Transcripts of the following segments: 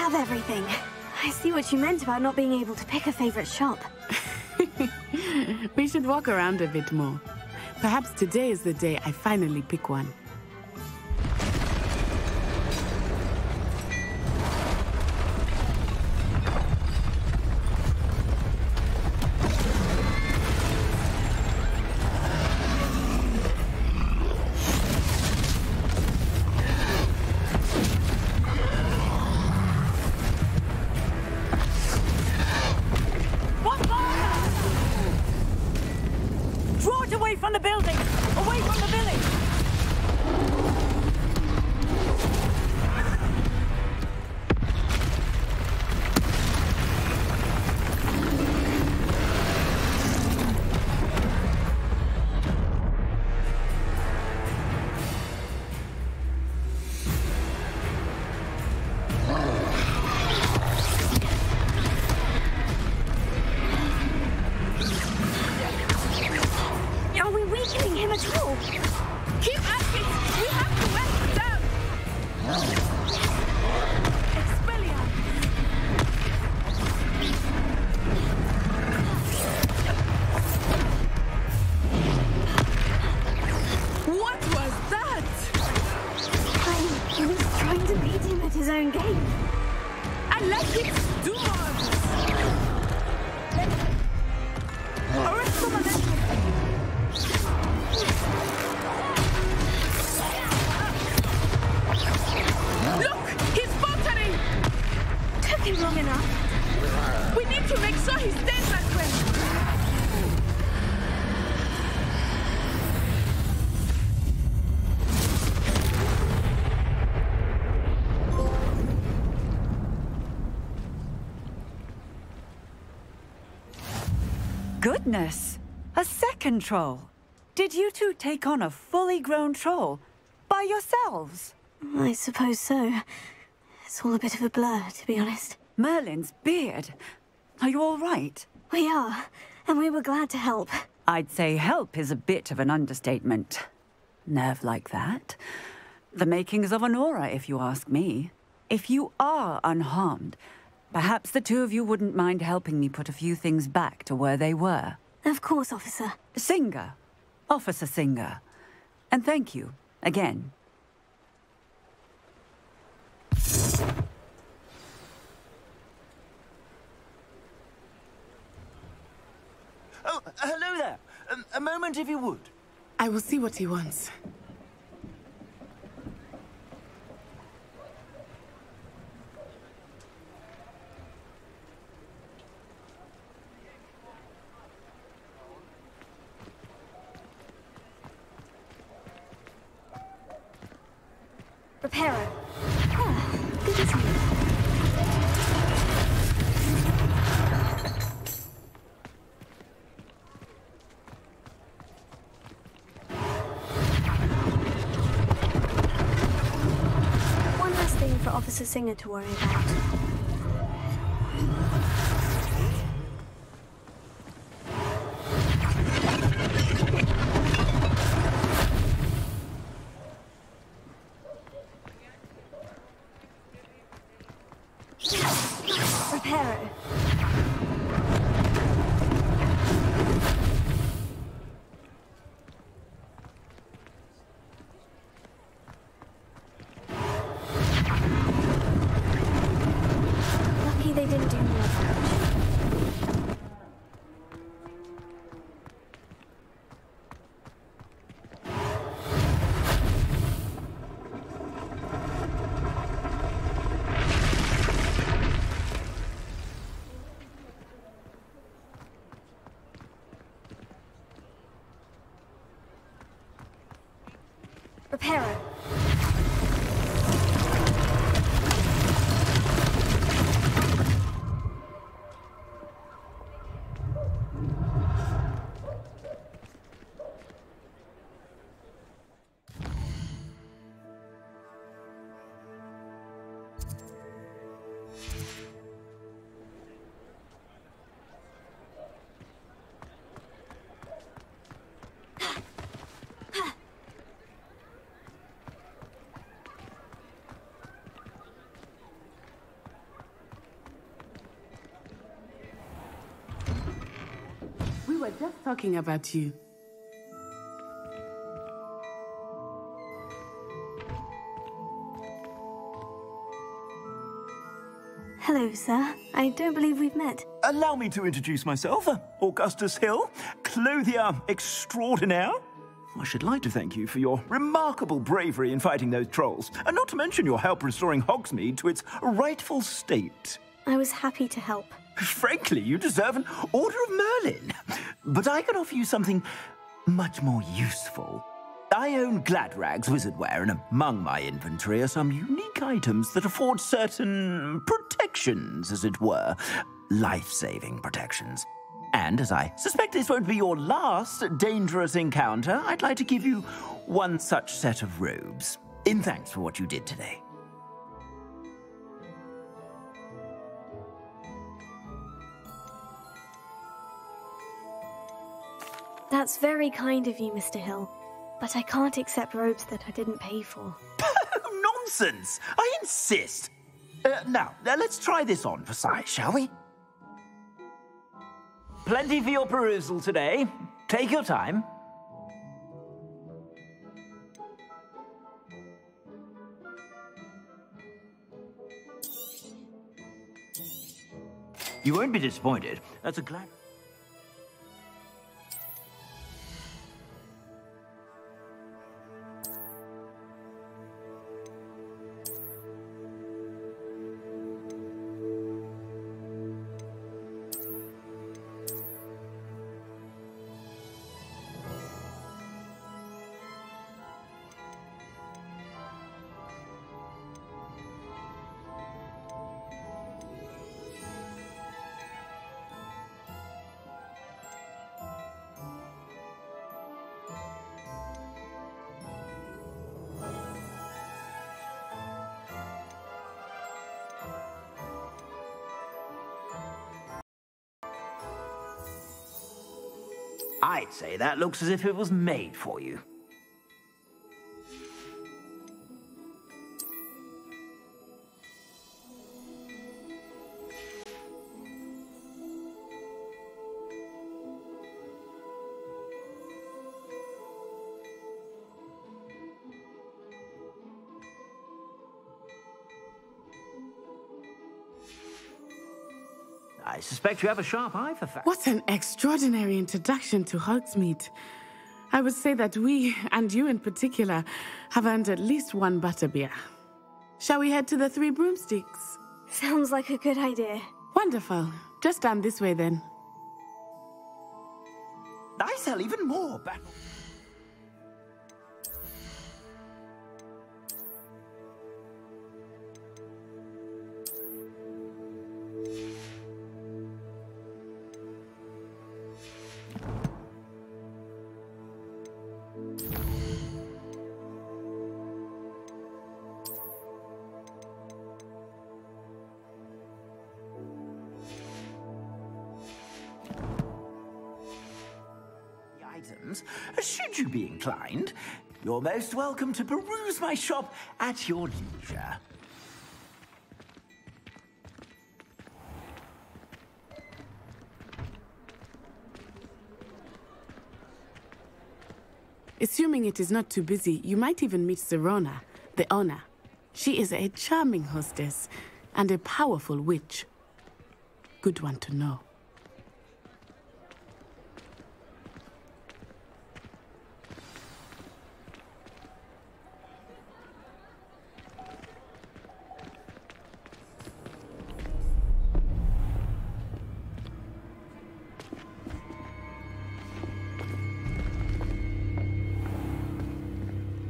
have everything. I see what you meant about not being able to pick a favorite shop. We should walk around a bit more. Perhaps today is the day I finally pick one. From the building! Away from the village! Goodness! A second troll! Did you two take on a fully grown troll? By yourselves? I suppose so. It's all a bit of a blur, to be honest. Merlin's beard. Are you all right? We are, and we were glad to help. I'd say help is a bit of an understatement. Nerve like that. The makings of an aura, if you ask me. If you are unharmed, perhaps the two of you wouldn't mind helping me put a few things back to where they were. Of course, officer. Singer. Officer Singer. And thank you, again. Oh, hello there. A moment if you would. I will see what he wants. Reparo. Ah, good to see you. One last thing for Officer Singer to worry about. Reparo. Lucky they didn't do more damage. Reparo. were just talking about you. Hello, sir. I don't believe we've met. Allow me to introduce myself. Augustus Hill, clothier extraordinaire. I should like to thank you for your remarkable bravery in fighting those trolls, and not to mention your help restoring Hogsmeade to its rightful state. I was happy to help. Frankly, you deserve an Order of Merlin. But I can offer you something much more useful. I own Gladrag's wizardware, and among my inventory are some unique items that afford certain protections, as it were. Life-saving protections. And as I suspect this won't be your last dangerous encounter, I'd like to give you one such set of robes, in thanks for what you did today. That's very kind of you, Mr. Hill. But I can't accept robes that I didn't pay for. Nonsense! I insist! Now, let's try this on for size, shall we? Plenty for your perusal today. Take your time. You won't be disappointed. That's a glad... I'd say that looks as if it was made for you. I suspect you have a sharp eye for facts. What an extraordinary introduction to Hogsmeade. I would say that we, and you in particular, have earned at least one butterbeer. Shall we head to the Three Broomsticks? Sounds like a good idea. Wonderful. Just down this way then. I sell even more battle. Should you be inclined, you're most welcome to peruse my shop at your leisure. Assuming it is not too busy, you might even meet Serona, the owner. She is a charming hostess and a powerful witch. Good one to know.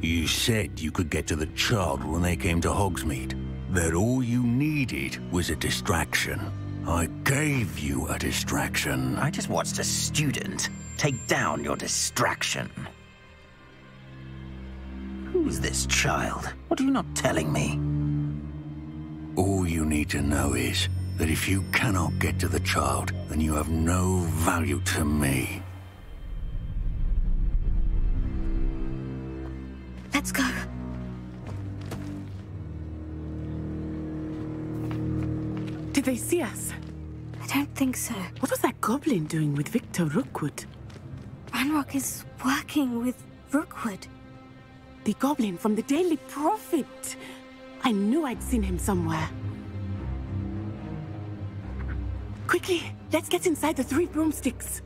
You said you could get to the child when they came to Hogsmeade. That all you needed was a distraction. I gave you a distraction. I just watched a student take down your distraction. Who's this child? What are you not telling me? All you need to know is that if you cannot get to the child, then you have no value to me. Let's go. Did they see us? I don't think so. What was that goblin doing with Victor Rookwood? Ranrock is working with Rookwood. The goblin from the Daily Prophet. I knew I'd seen him somewhere. Quickly, let's get inside the Three Broomsticks.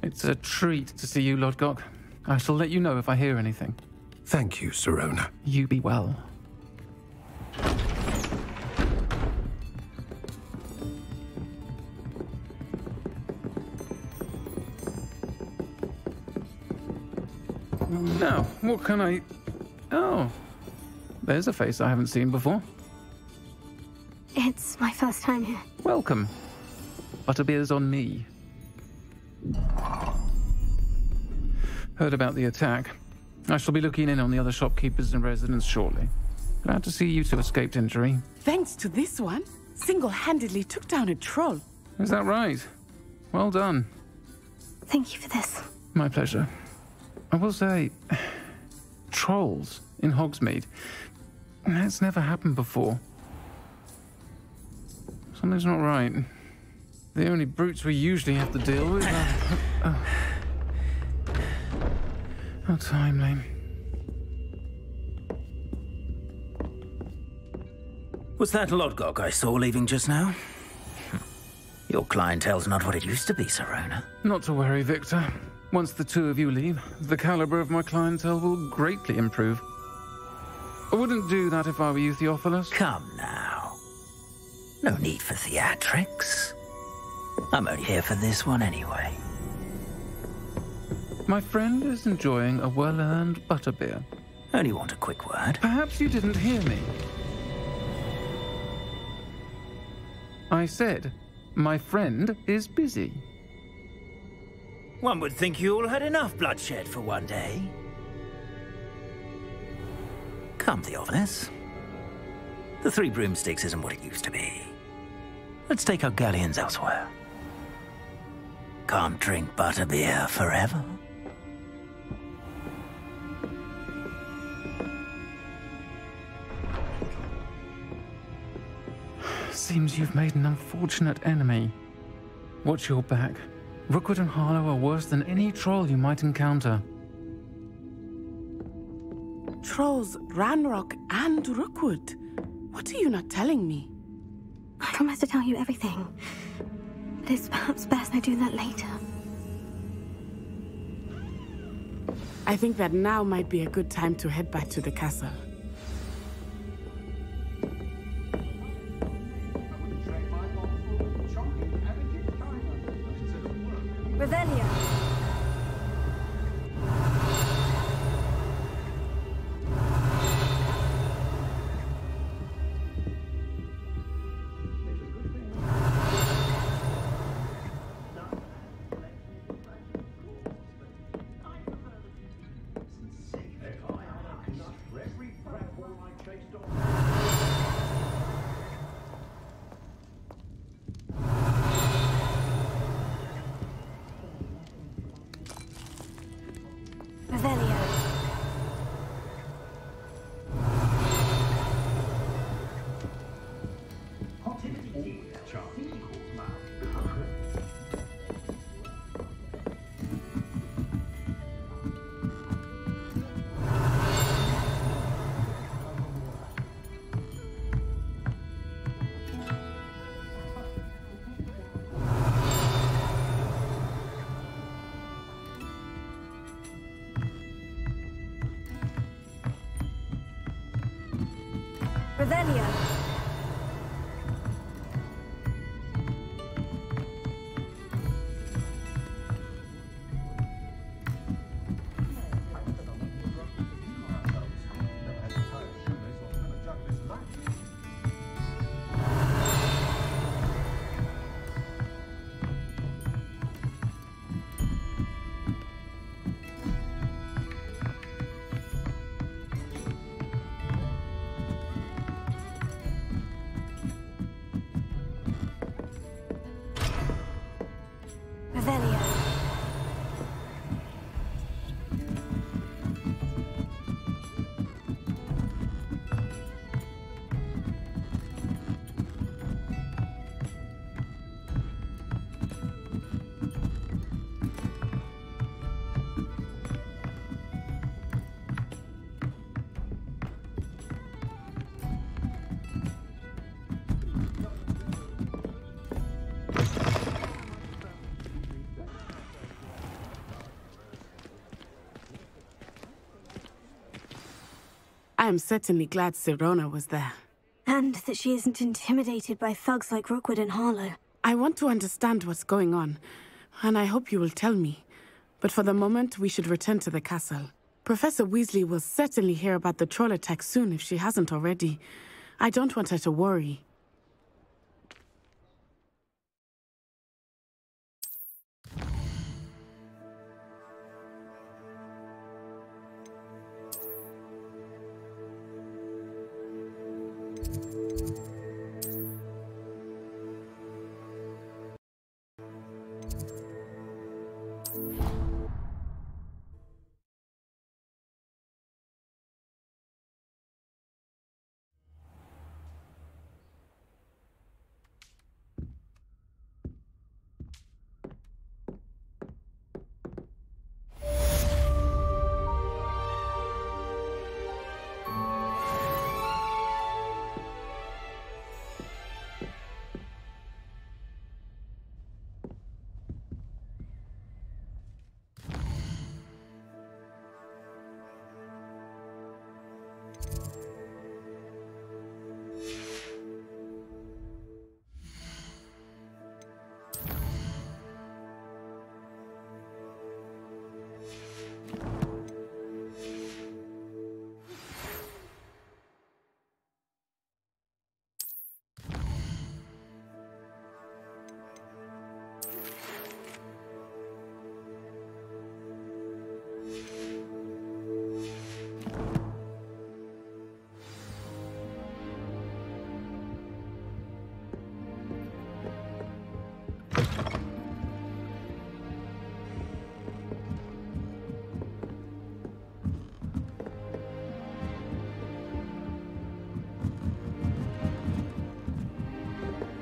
It's a treat to see you, Lodgok. I shall let you know if I hear anything. Thank you, Sirona. You be well. Now, what can I... Oh, there's a face I haven't seen before. It's my first time here. Welcome. Butterbeer's on me. Heard about the attack. I shall be looking in on the other shopkeepers and residents shortly. Glad to see you two escaped injury. Thanks to this one, single-handedly took down a troll. Is that right? Well done. Thank you for this. My pleasure. I will say, trolls in Hogsmeade. That's never happened before. Something's not right. The only brutes we usually have to deal with are... How timely. Was that Lodgok I saw leaving just now? Your clientele's not what it used to be, Sirona. Not to worry, Victor. Once the two of you leave, the caliber of my clientele will greatly improve. I wouldn't do that if I were you, Theophilus. Come now. No need for theatrics. I'm only here for this one anyway. My friend is enjoying a well-earned butterbeer. Only want a quick word. Perhaps you didn't hear me. I said, my friend is busy. One would think you all had enough bloodshed for one day. Come, Theophilus. The Three Broomsticks isn't what it used to be. Let's take our galleons elsewhere. Can't drink butterbeer forever. Seems you've made an unfortunate enemy. Watch your back. Rookwood and Harlow are worse than any troll you might encounter. Trolls, Ranrock, and Rookwood. What are you not telling me? I promise to tell you everything. But it's perhaps best I do that later. I think that now might be a good time to head back to the castle. Revelio. Revelio. I am certainly glad Sirona was there. And that she isn't intimidated by thugs like Rookwood and Harlow. I want to understand what's going on, and I hope you will tell me. But for the moment, we should return to the castle. Professor Weasley will certainly hear about the troll attack soon if she hasn't already. I don't want her to worry.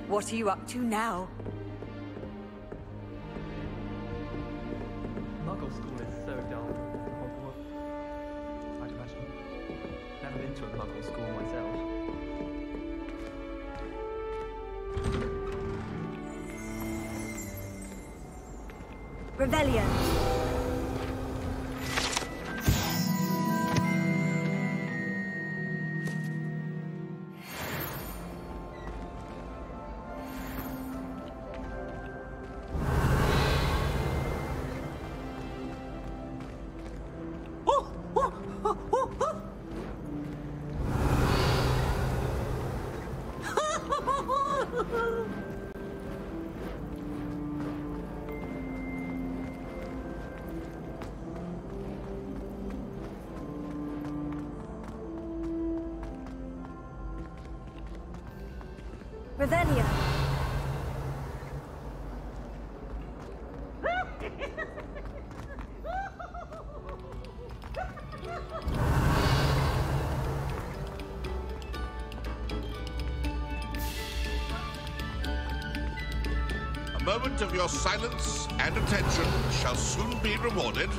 What are you up to now? Muggle school is so dull. Hogwarts, I'd imagine. Never been to a Muggle school myself. Rebellion. Revelio. A moment of your silence and attention shall soon be rewarded.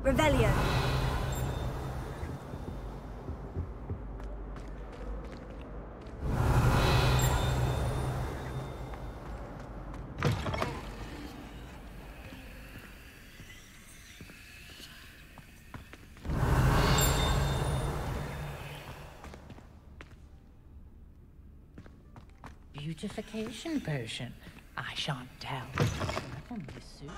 Revelio. Beautification potion. I shan't tell. On the suits.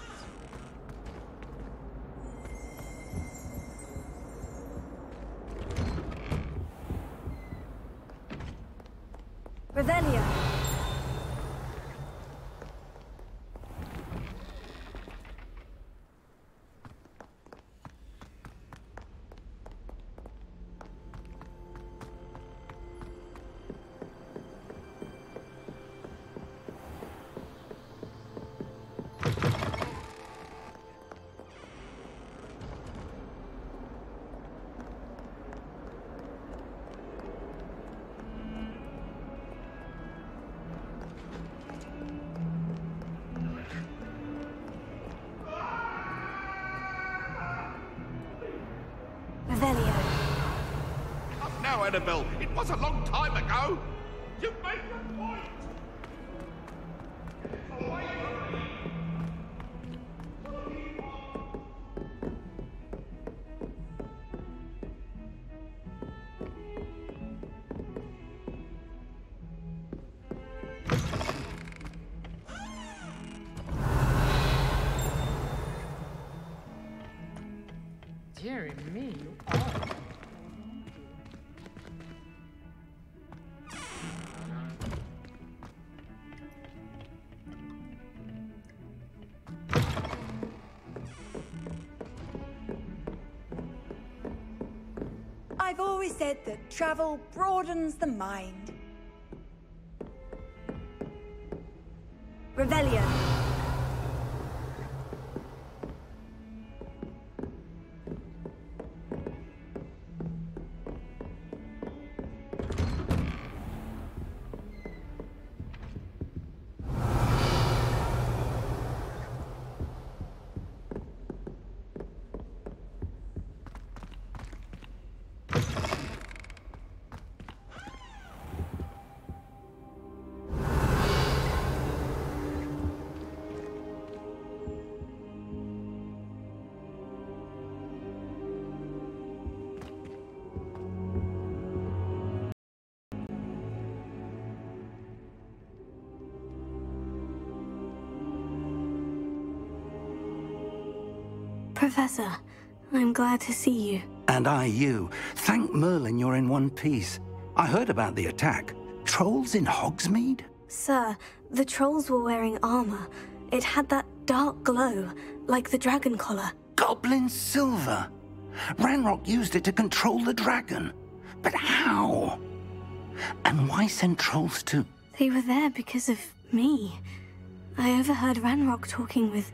Revelio. now, Annabelle. It was a long time ago. You made the point. Away from me. Dear me, you are. I've always said that travel broadens the mind. Revelio. Professor, I'm glad to see you. And I you. Thank Merlin you're in one piece. I heard about the attack. Trolls in Hogsmeade? Sir, the trolls were wearing armor. It had that dark glow, like the dragon collar. Goblin silver! Ranrock used it to control the dragon. But how? And why send trolls to... They were there because of me. I overheard Ranrock talking with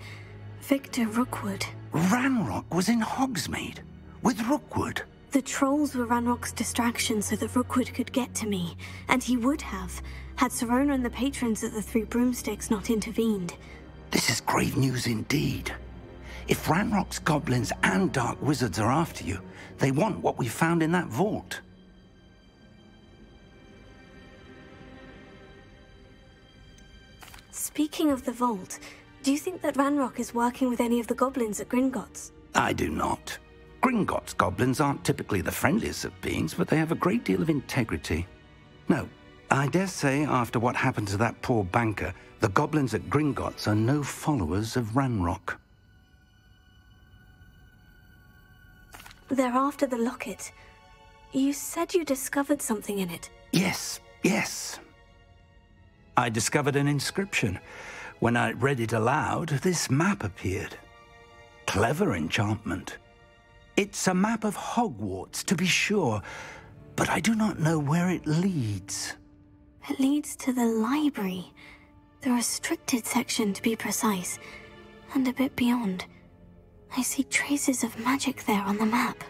Victor Rookwood. Ranrock was in Hogsmeade? With Rookwood? The trolls were Ranrock's distraction so that Rookwood could get to me. And he would have, had Sirona and the patrons at the Three Broomsticks not intervened. This is grave news indeed. If Ranrock's goblins and dark wizards are after you, they want what we found in that vault. Speaking of the vault, do you think that Ranrock is working with any of the goblins at Gringotts? I do not. Gringotts goblins aren't typically the friendliest of beings, but they have a great deal of integrity. No, I dare say after what happened to that poor banker, the goblins at Gringotts are no followers of Ranrock. They're after the locket. You said you discovered something in it. Yes. I discovered an inscription. When I read it aloud, this map appeared. Clever enchantment. It's a map of Hogwarts, to be sure, but I do not know where it leads. It leads to the library. The restricted section, to be precise, and a bit beyond. I see traces of magic there on the map.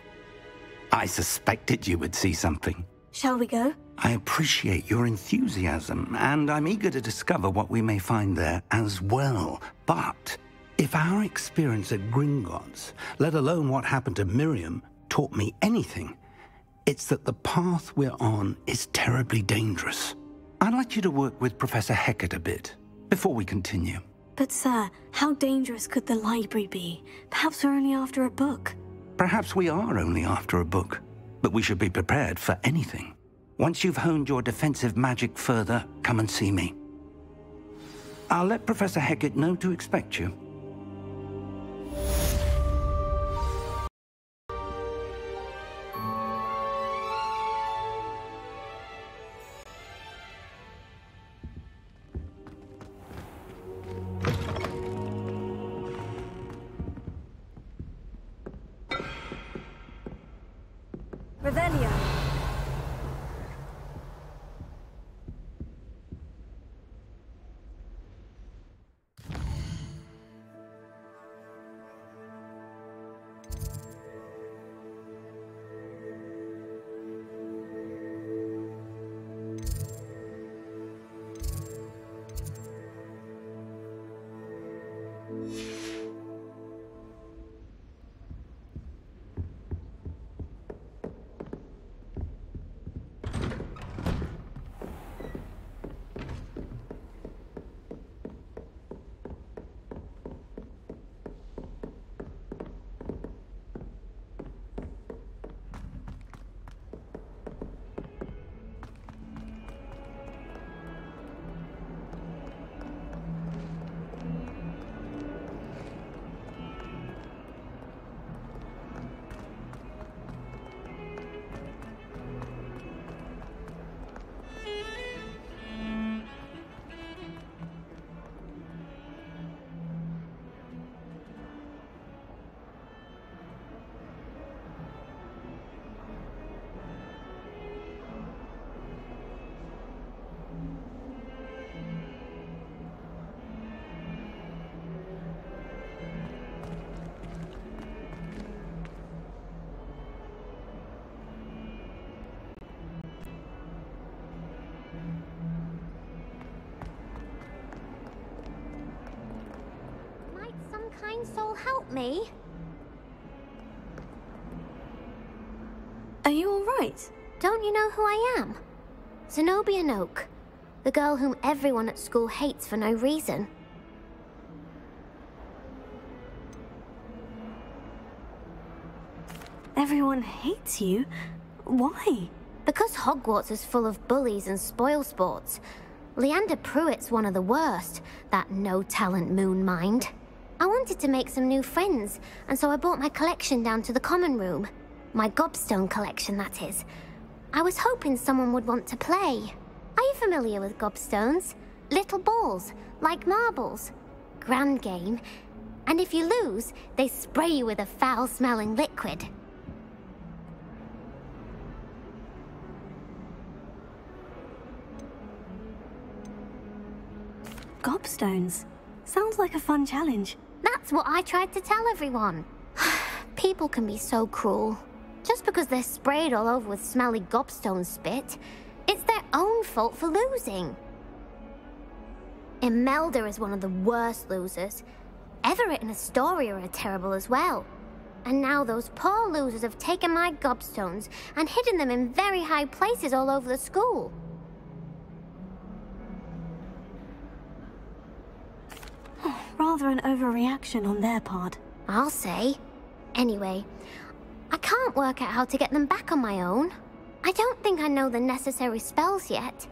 I suspected you would see something. Shall we go? I appreciate your enthusiasm, and I'm eager to discover what we may find there as well. But if our experience at Gringotts, let alone what happened to Miriam, taught me anything, it's that the path we're on is terribly dangerous. I'd like you to work with Professor Hecat a bit before we continue. But sir, how dangerous could the library be? Perhaps we're only after a book. Perhaps we are only after a book, but we should be prepared for anything. Once you've honed your defensive magic further, come and see me. I'll let Professor Hecat know to expect you. Revelio. kind soul help me? Are you all right? Don't you know who I am? Zenobia Noak, the girl whom everyone at school hates for no reason. Everyone hates you? Why? Because Hogwarts is full of bullies and spoilsports. Leander Pruitt's one of the worst, that no-talent moon mind. I wanted to make some new friends, and so I brought my collection down to the common room. My gobstone collection, that is. I was hoping someone would want to play. Are you familiar with gobstones? Little balls, like marbles. Grand game. And if you lose, they spray you with a foul-smelling liquid. Gobstones. Sounds like a fun challenge. That's what I tried to tell everyone. People can be so cruel. Just because they're sprayed all over with smelly gobstone spit, it's their own fault for losing. Imelda is one of the worst losers. Everett and Astoria are terrible as well. And now those poor losers have taken my gobstones and hidden them in very high places all over the school. Rather an overreaction on their part. I'll say. Anyway, I can't work out how to get them back on my own. I don't think I know the necessary spells yet.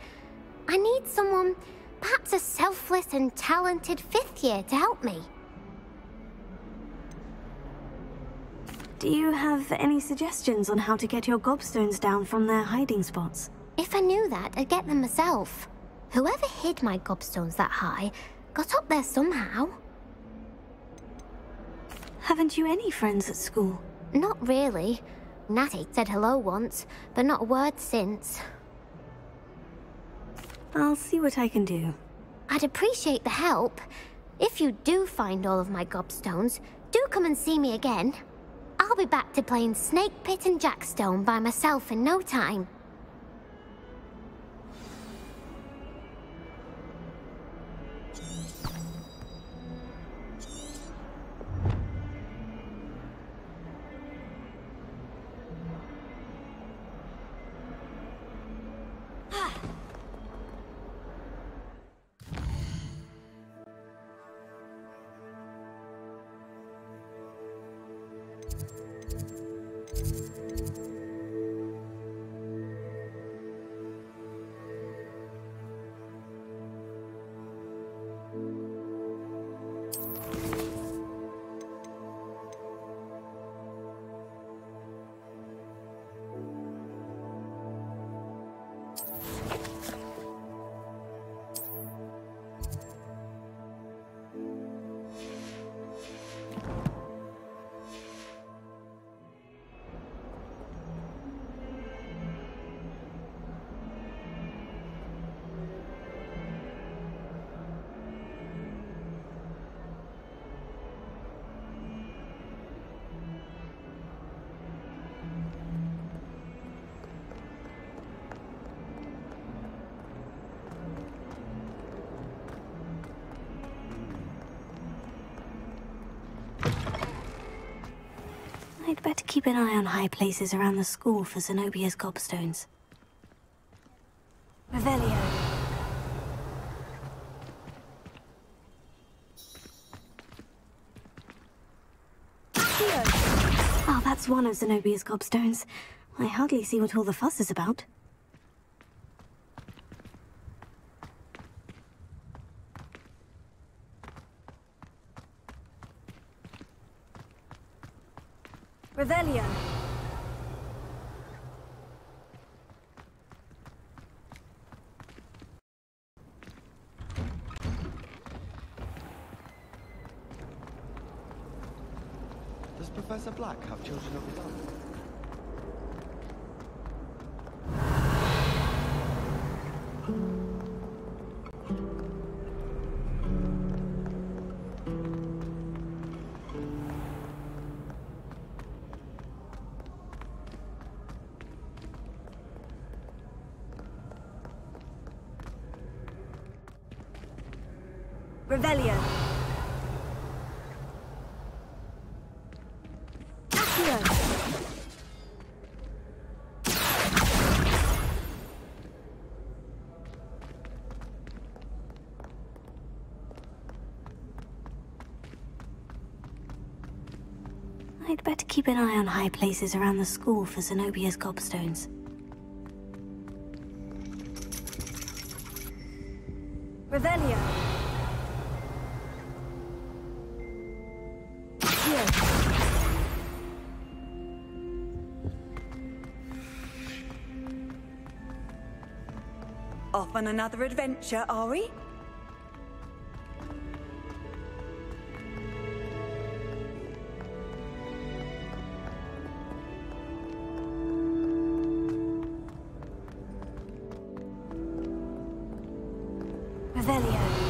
I need someone, perhaps a selfless and talented 5th year to help me. Do you have any suggestions on how to get your gobstones down from their hiding spots? If I knew that, I'd get them myself. Whoever hid my gobstones that high got up there somehow. Haven't you any friends at school? Not really. Natty said hello once, but not a word since. I'll see what I can do. I'd appreciate the help. If you do find all of my gobstones, do come and see me again. I'll be back to playing Snake Pit and Jackstone by myself in no time. I'd better keep an eye on high places around the school for Zenobia's gobstones. Revelio. Oh, that's one of Zenobia's gobstones. I hardly see what all the fuss is about. Revelio. Does Professor Black have children of his own? Revelio. I'd better keep an eye on high places around the school for Zenobia's gobstones. Revelio. Here. Off on another adventure, are we? Revelio.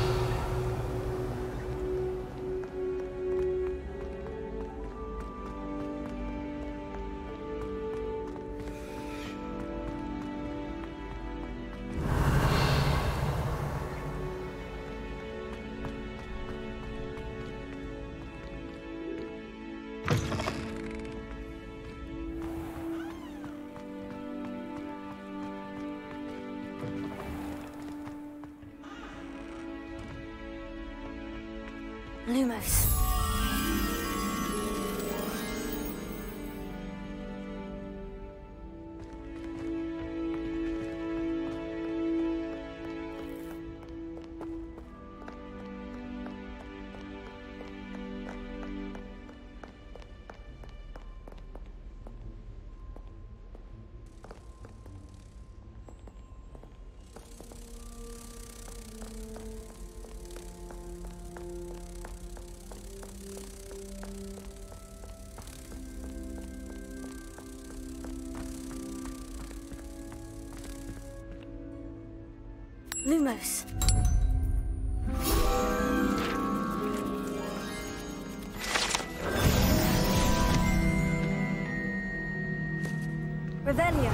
Lumos. Lumos. Revelio.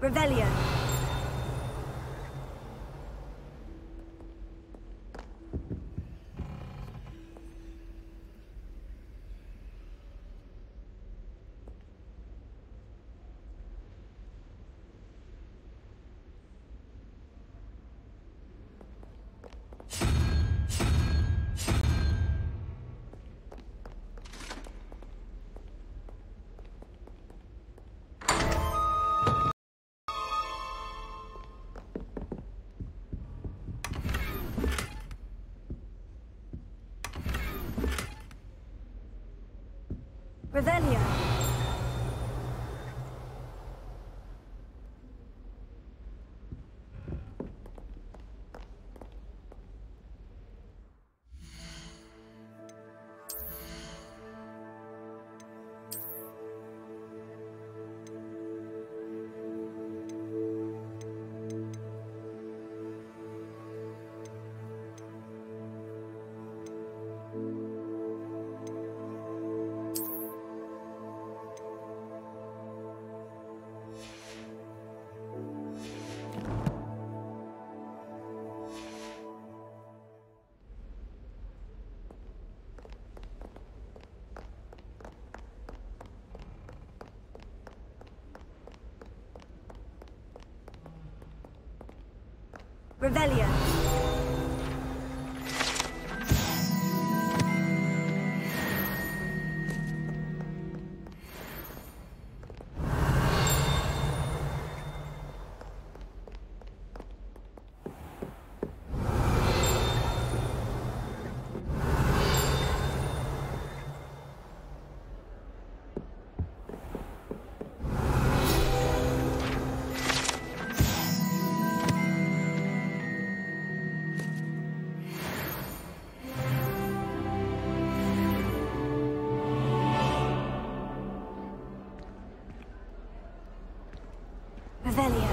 Revelio. Revelio. Revelio. Revelio.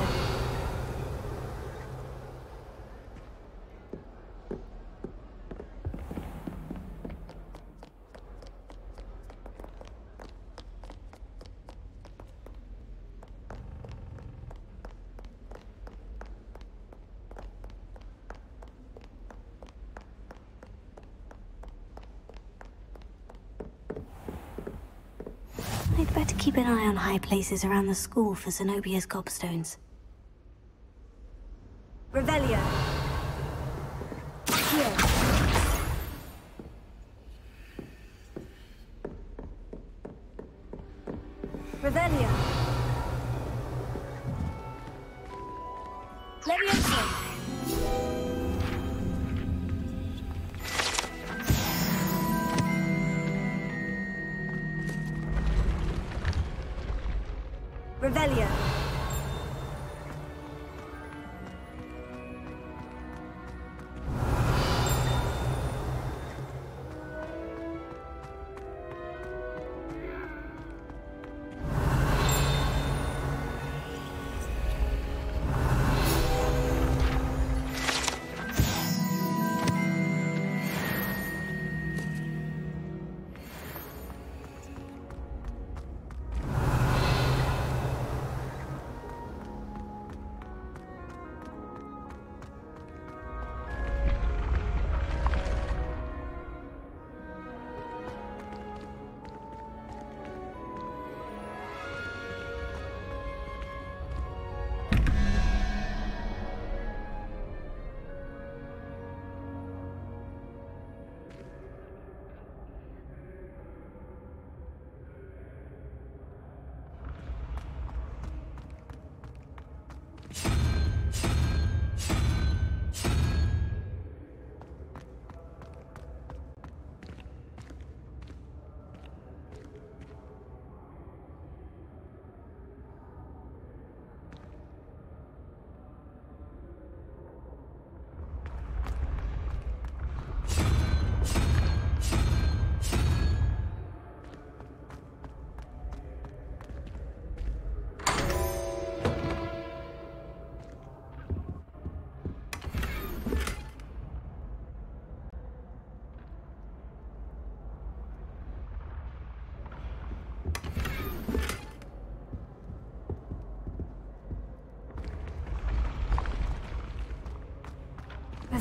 I'd better keep an eye on high places around the school for Zenobia's gobstones. Revelio. Here. Revelio. Leviosa. Revelio.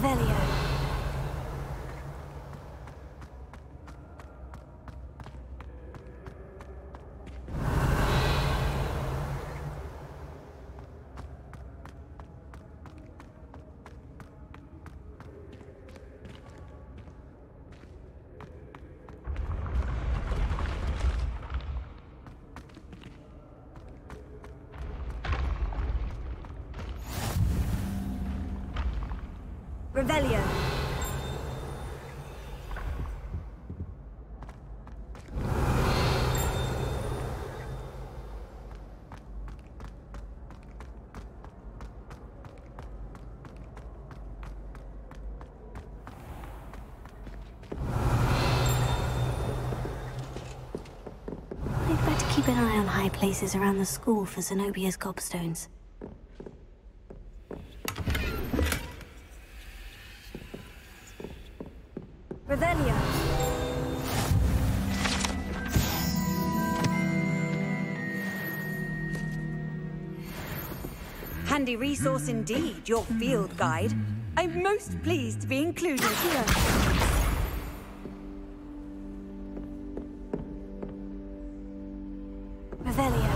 Revelio. Revelio. I'd better keep an eye on high places around the school for Zenobia's gobstones. Revelio. Handy resource indeed, your field guide. I'm most pleased to be included here. Revelio.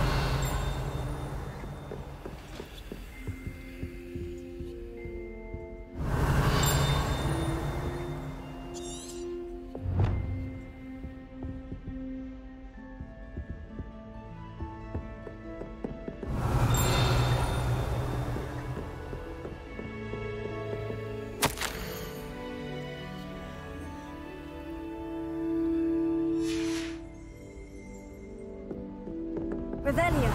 Revelio.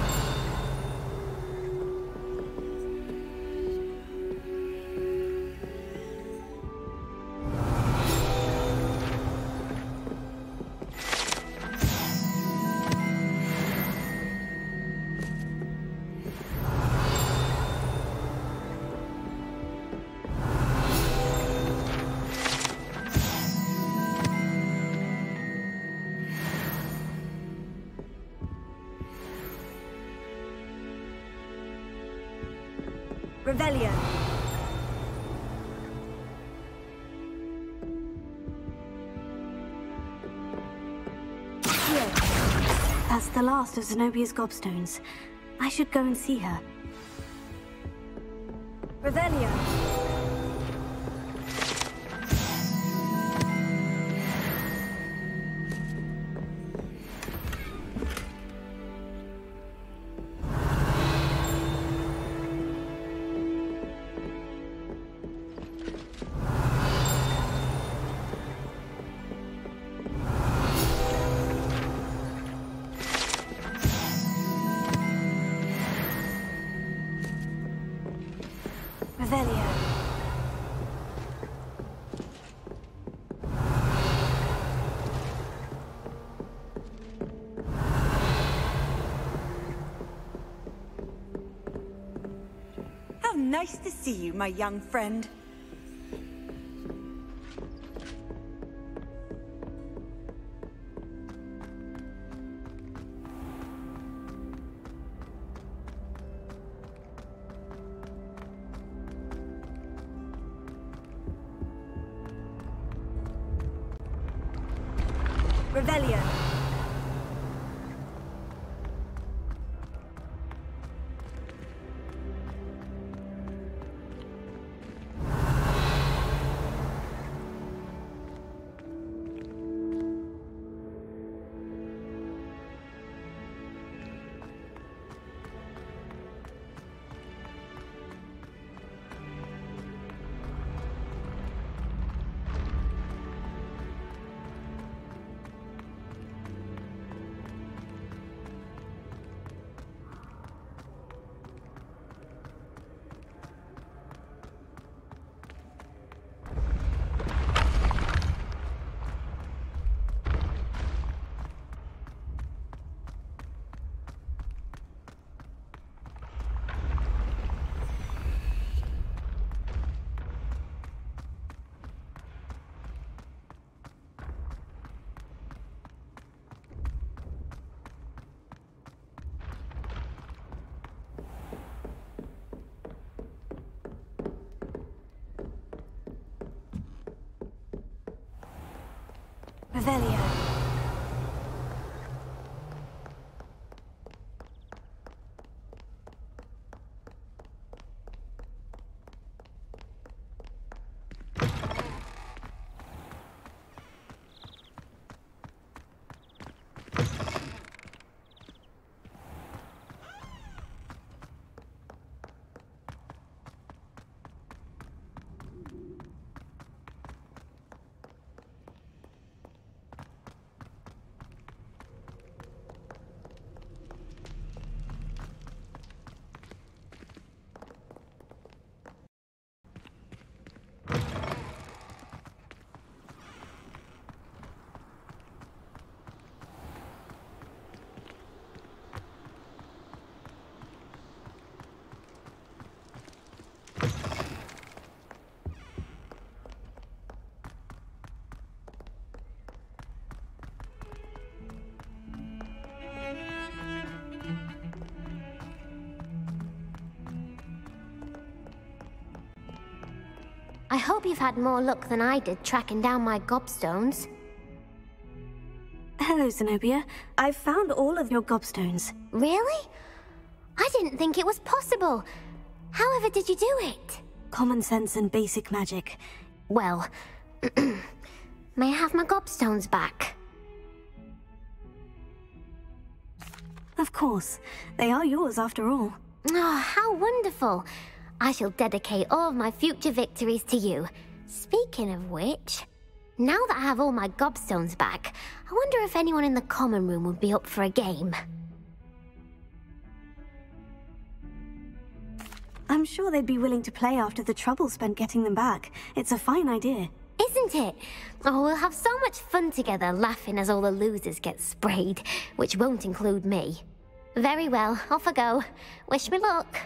Revelio. Here. That's the last of Zenobia's gobstones. I should go and see her. Revelio. Revelio. How nice to see you, my young friend. Revelio. Revelio. I hope you've had more luck than I did tracking down my gobstones. Hello, Zenobia. I've found all of your gobstones. Really? I didn't think it was possible. However did you do it? Common sense and basic magic. Well, may I have my gobstones back? Of course. They are yours after all. Oh, how wonderful. I shall dedicate all of my future victories to you. Speaking of which, now that I have all my gobstones back, I wonder if anyone in the common room would be up for a game. I'm sure they'd be willing to play after the trouble spent getting them back. It's a fine idea. Isn't it? Oh, we'll have so much fun together laughing as all the losers get sprayed, which won't include me. Very well, off I go. Wish me luck.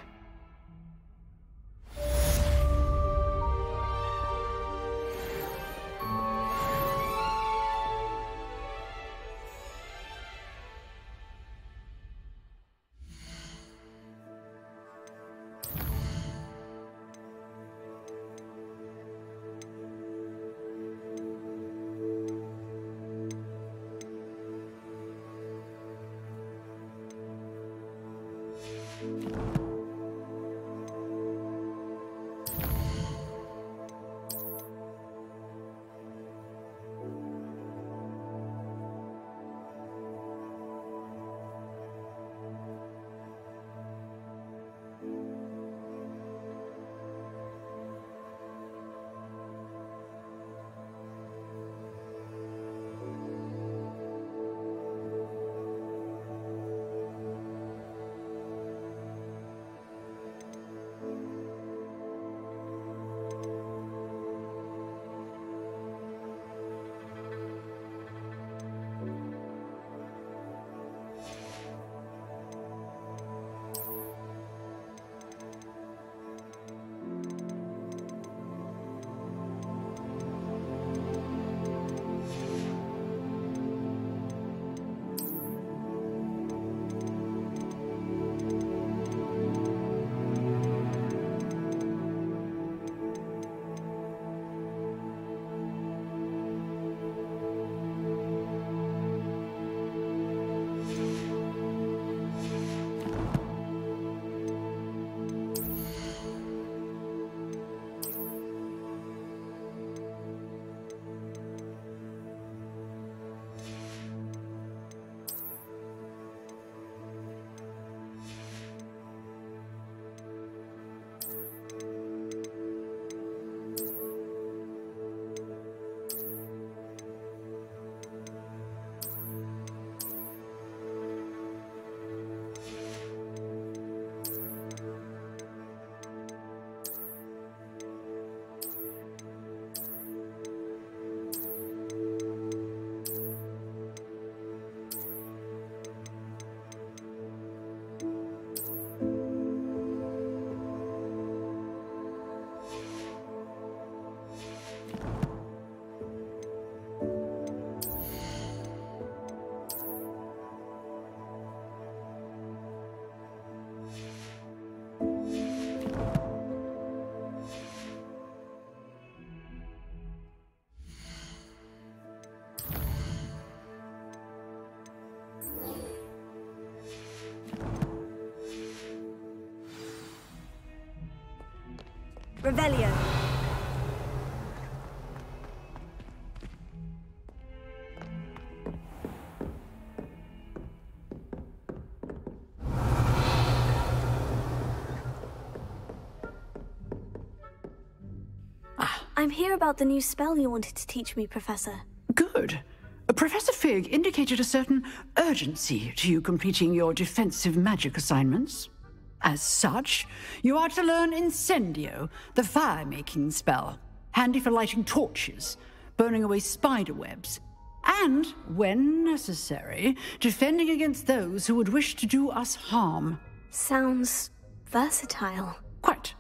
Revelio. I'm here about the new spell you wanted to teach me, Professor. Good. Professor Fig indicated a certain urgency to you completing your defensive magic assignments. As such, you are to learn Incendio, the fire-making spell, handy for lighting torches, burning away spider webs, and, when necessary, defending against those who would wish to do us harm. Sounds versatile. Quite.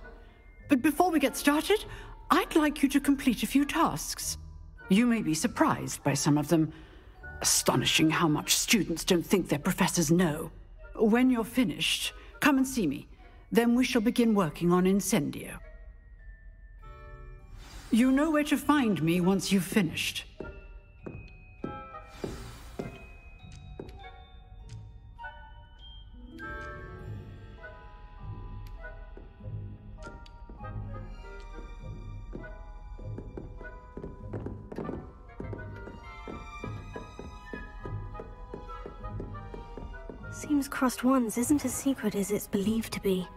But before we get started, I'd like you to complete a few tasks. You may be surprised by some of them. Astonishing how much students don't think their professors know. When you're finished, come and see me. Then we shall begin working on Incendio. You know where to find me once you've finished. Seems crossed wands isn't as secret as it's believed to be.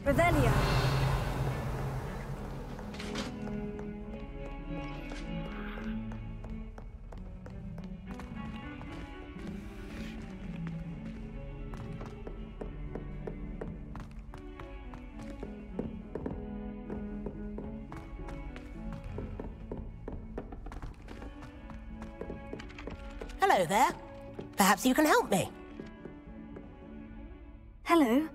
Revelio. Hello there. Perhaps you can help me. Hello.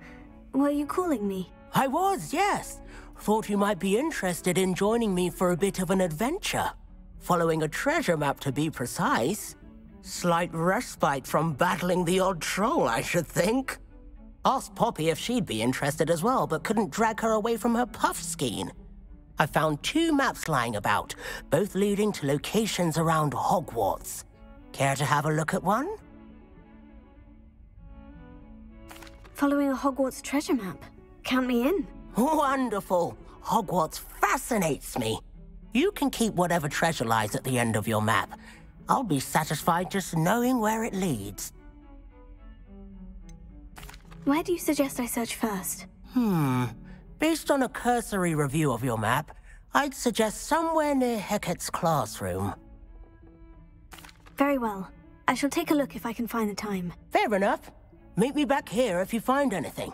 Were you calling me? I was, yes. Thought you might be interested in joining me for a bit of an adventure. Following a treasure map, to be precise. Slight respite from battling the odd troll, I should think. Asked Poppy if she'd be interested as well, but couldn't drag her away from her puff skein. I found 2 maps lying about, both leading to locations around Hogwarts. Care to have a look at one? Following a Hogwarts treasure map. Count me in. Wonderful. Hogwarts fascinates me. You can keep whatever treasure lies at the end of your map. I'll be satisfied just knowing where it leads. Where do you suggest I search first? Based on a cursory review of your map, I'd suggest somewhere near Hecat's classroom. Very well. I shall take a look if I can find the time. Fair enough. Meet me back here if you find anything.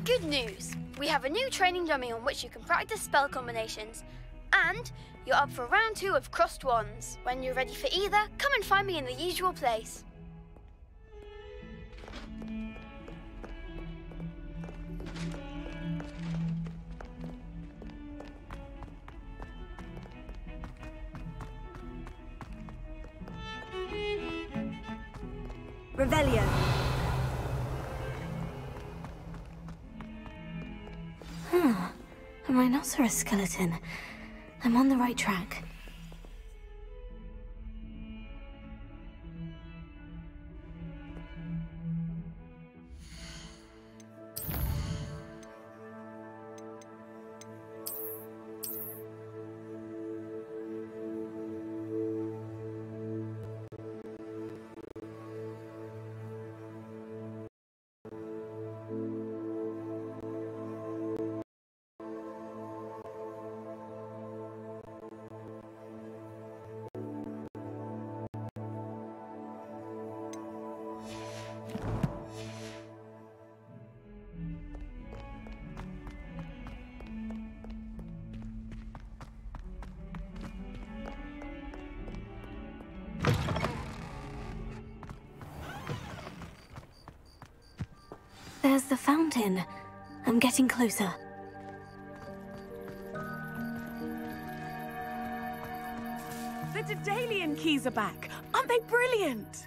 Good news! We have a new training dummy on which you can practice spell combinations. And you're up for round 2 of Crossed Wands. When you're ready for either, come and find me in the usual place. Revelio. A rhinoceros skeleton. I'm on the right track. There's the fountain. I'm getting closer. The Daedalian keys are back. Aren't they brilliant?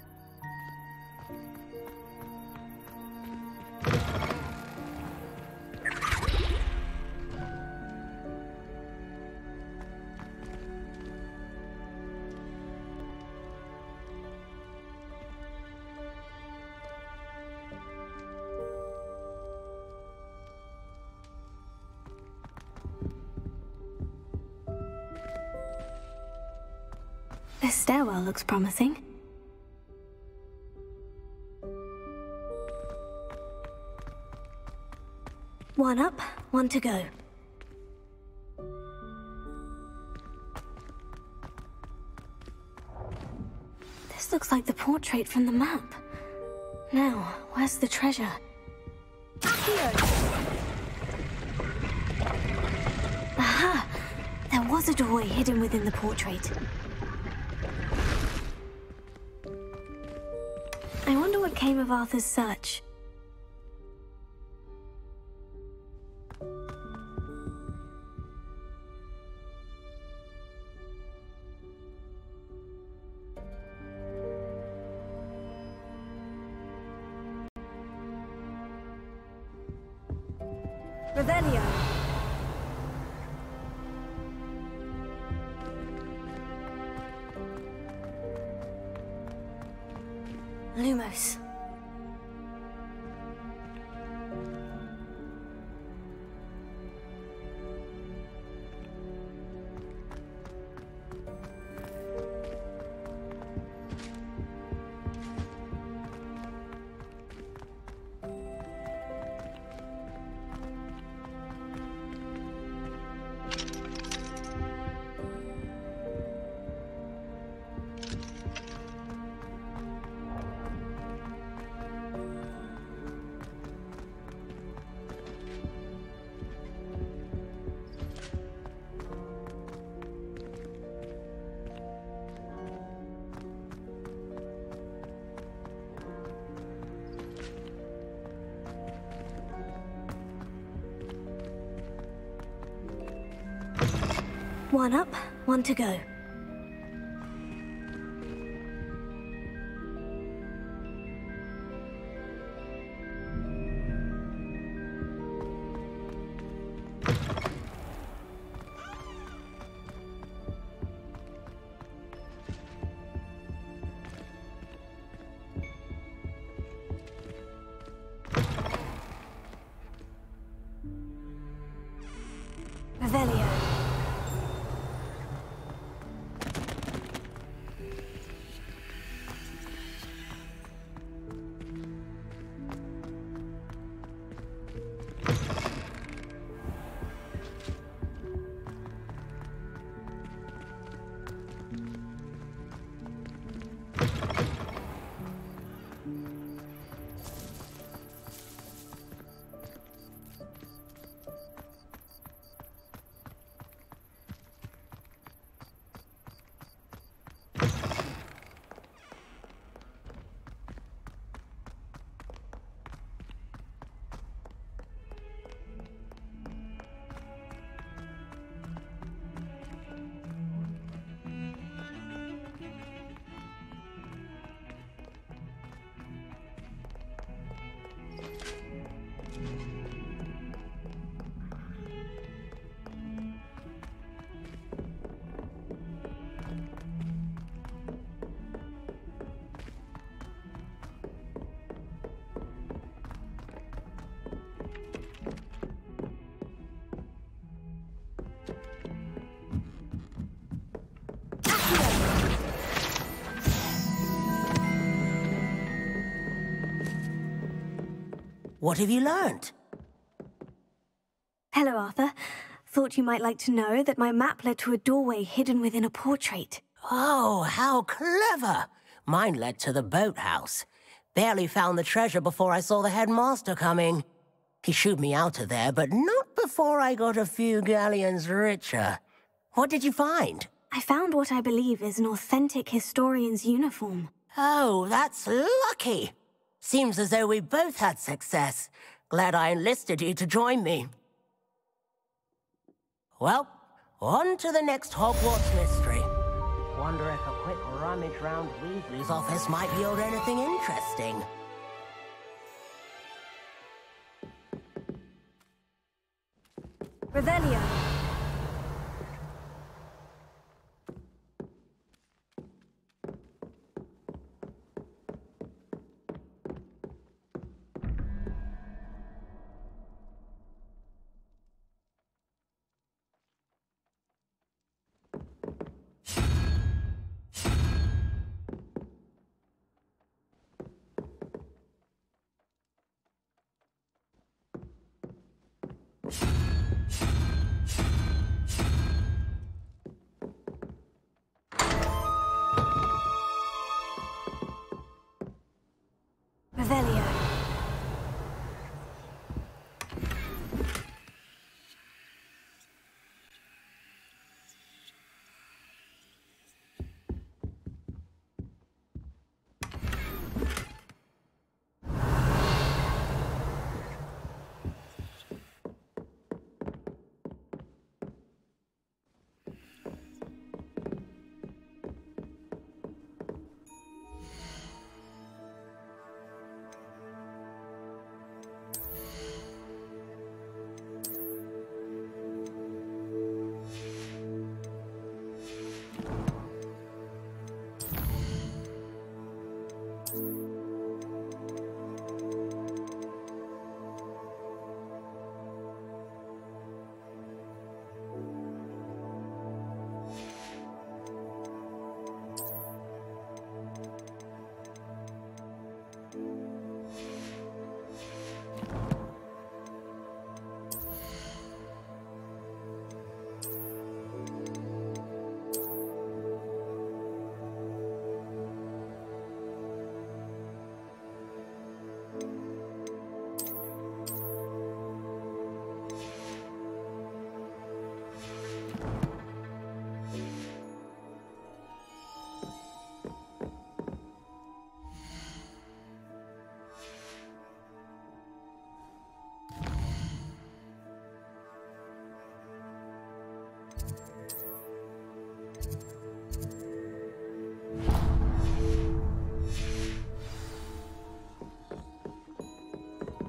This stairwell looks promising. One up, one to go. This looks like the portrait from the map. Now, where's the treasure? Aha! There was a doorway hidden within the portrait. I wonder what came of Arthur's search. Revelio. Lumos. One up, one to go. Revelio. What have you learned? Hello, Arthur. Thought you might like to know that my map led to a doorway hidden within a portrait. Oh, how clever! Mine led to the boathouse. Barely found the treasure before I saw the headmaster coming. He shooed me out of there, but not before I got a few galleons richer. What did you find? I found what I believe is an authentic historian's uniform. Oh, that's lucky. Seems as though we both had success. Glad I enlisted you to join me. Well, on to the next Hogwarts mystery. Wonder if a quick rummage round Weasley's office might yield anything interesting. Revelio. Revelio.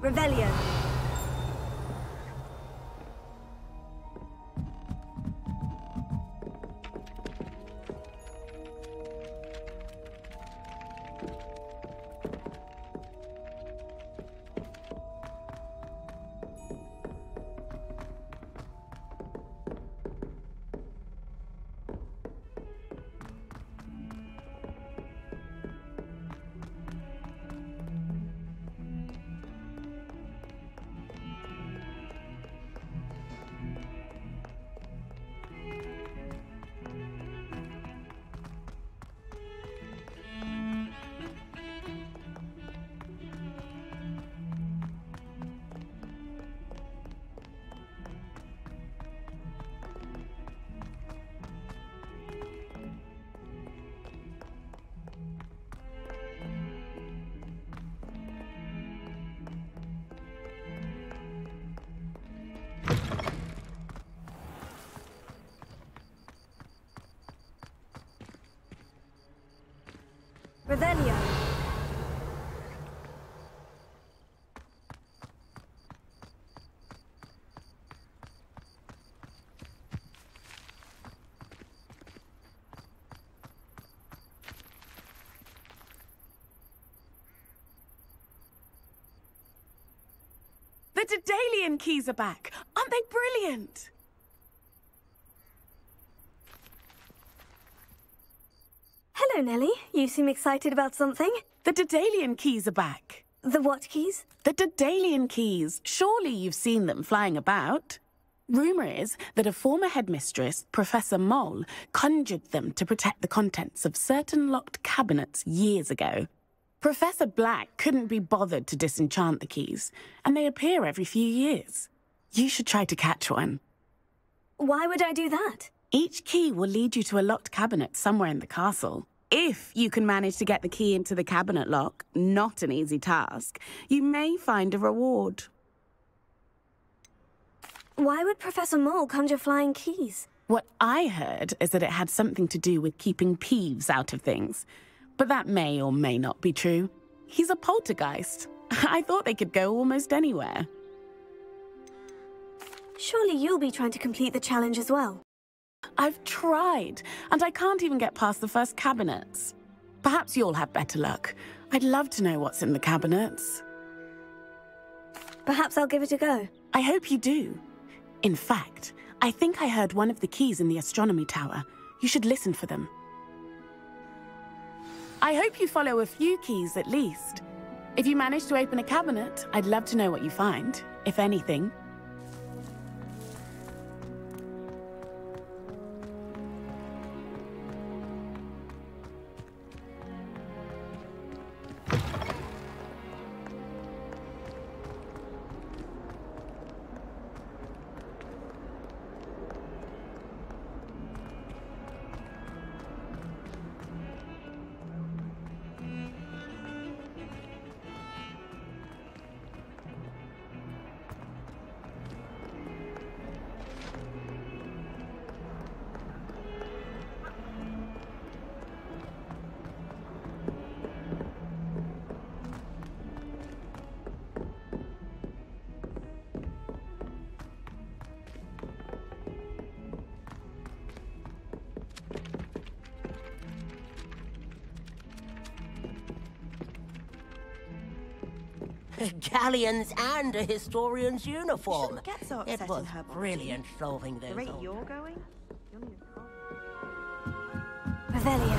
Revelio. Revelio. The Daedalian keys are back. Aren't they brilliant? Hello, Nellie. You seem excited about something. The Daedalian keys are back. The what keys? The Daedalian keys. Surely you've seen them flying about. Rumour is that a former headmistress, Professor Mole, conjured them to protect the contents of certain locked cabinets years ago. Professor Black couldn't be bothered to disenchant the keys, and they appear every few years. You should try to catch one. Why would I do that? Each key will lead you to a locked cabinet somewhere in the castle. If you can manage to get the key into the cabinet lock, not an easy task, you may find a reward. Why would Professor Mole conjure flying keys? What I heard is that it had something to do with keeping Peeves out of things. But that may or may not be true. He's a poltergeist. I thought they could go almost anywhere. Surely you'll be trying to complete the challenge as well. I've tried, and I can't even get past the first cabinets. Perhaps you'll have better luck. I'd love to know what's in the cabinets. Perhaps I'll give it a go. I hope you do. In fact, I think I heard one of the keys in the astronomy tower. You should listen for them. I hope you follow a few keys at least. If you manage to open a cabinet, I'd love to know what you find, if anything. Galleons and a historian's uniform. Get so It upset was in her body. brilliant solving those. The rate old- you're going? You'll need a Revelio.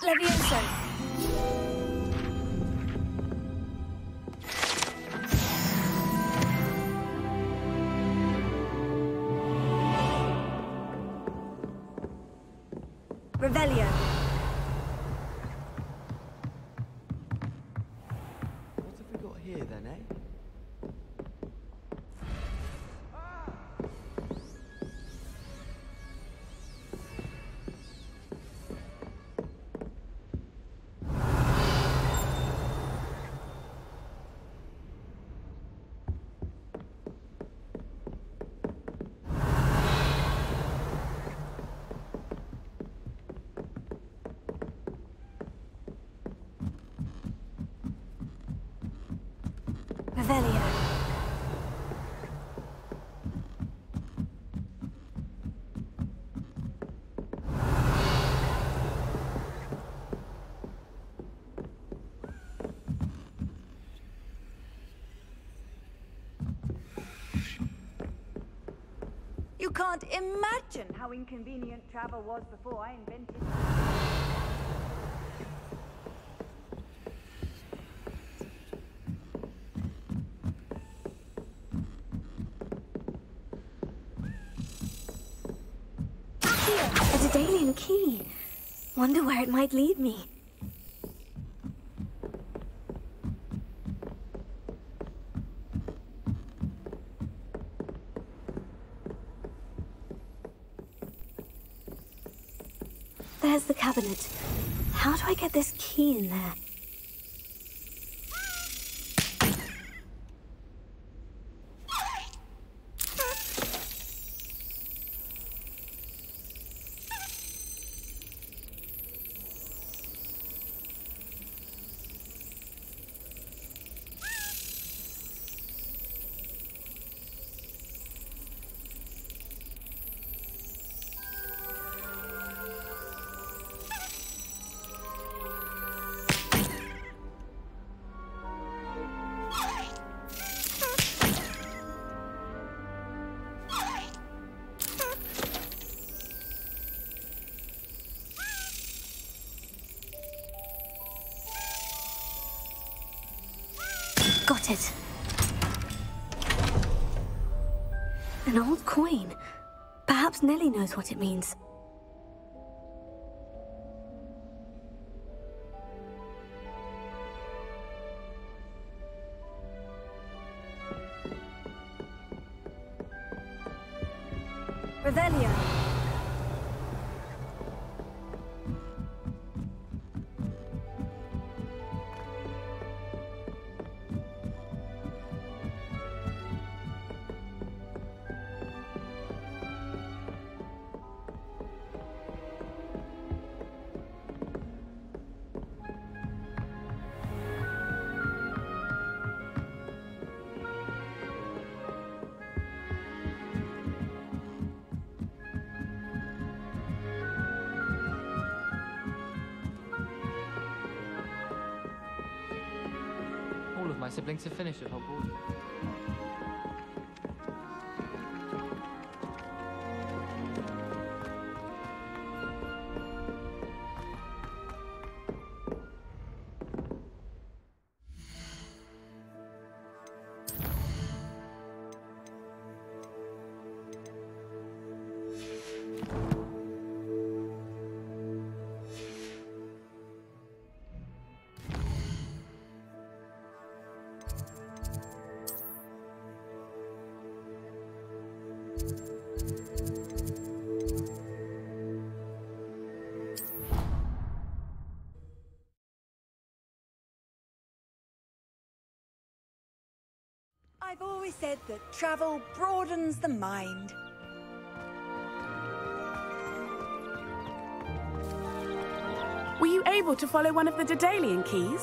Levioso. Revelio. What have we got here then, eh? Revelio. You can't imagine how inconvenient travel was before I invented. Here, a Daedalian key. Wonder where it might lead me. There's the cabinet. How do I get this key in there? Got it. An old coin. Perhaps Nellie knows what it means. Revelio. All of my siblings have finished at Hogwarts. I've always said that travel broadens the mind. Were you able to follow one of the Daedalian keys?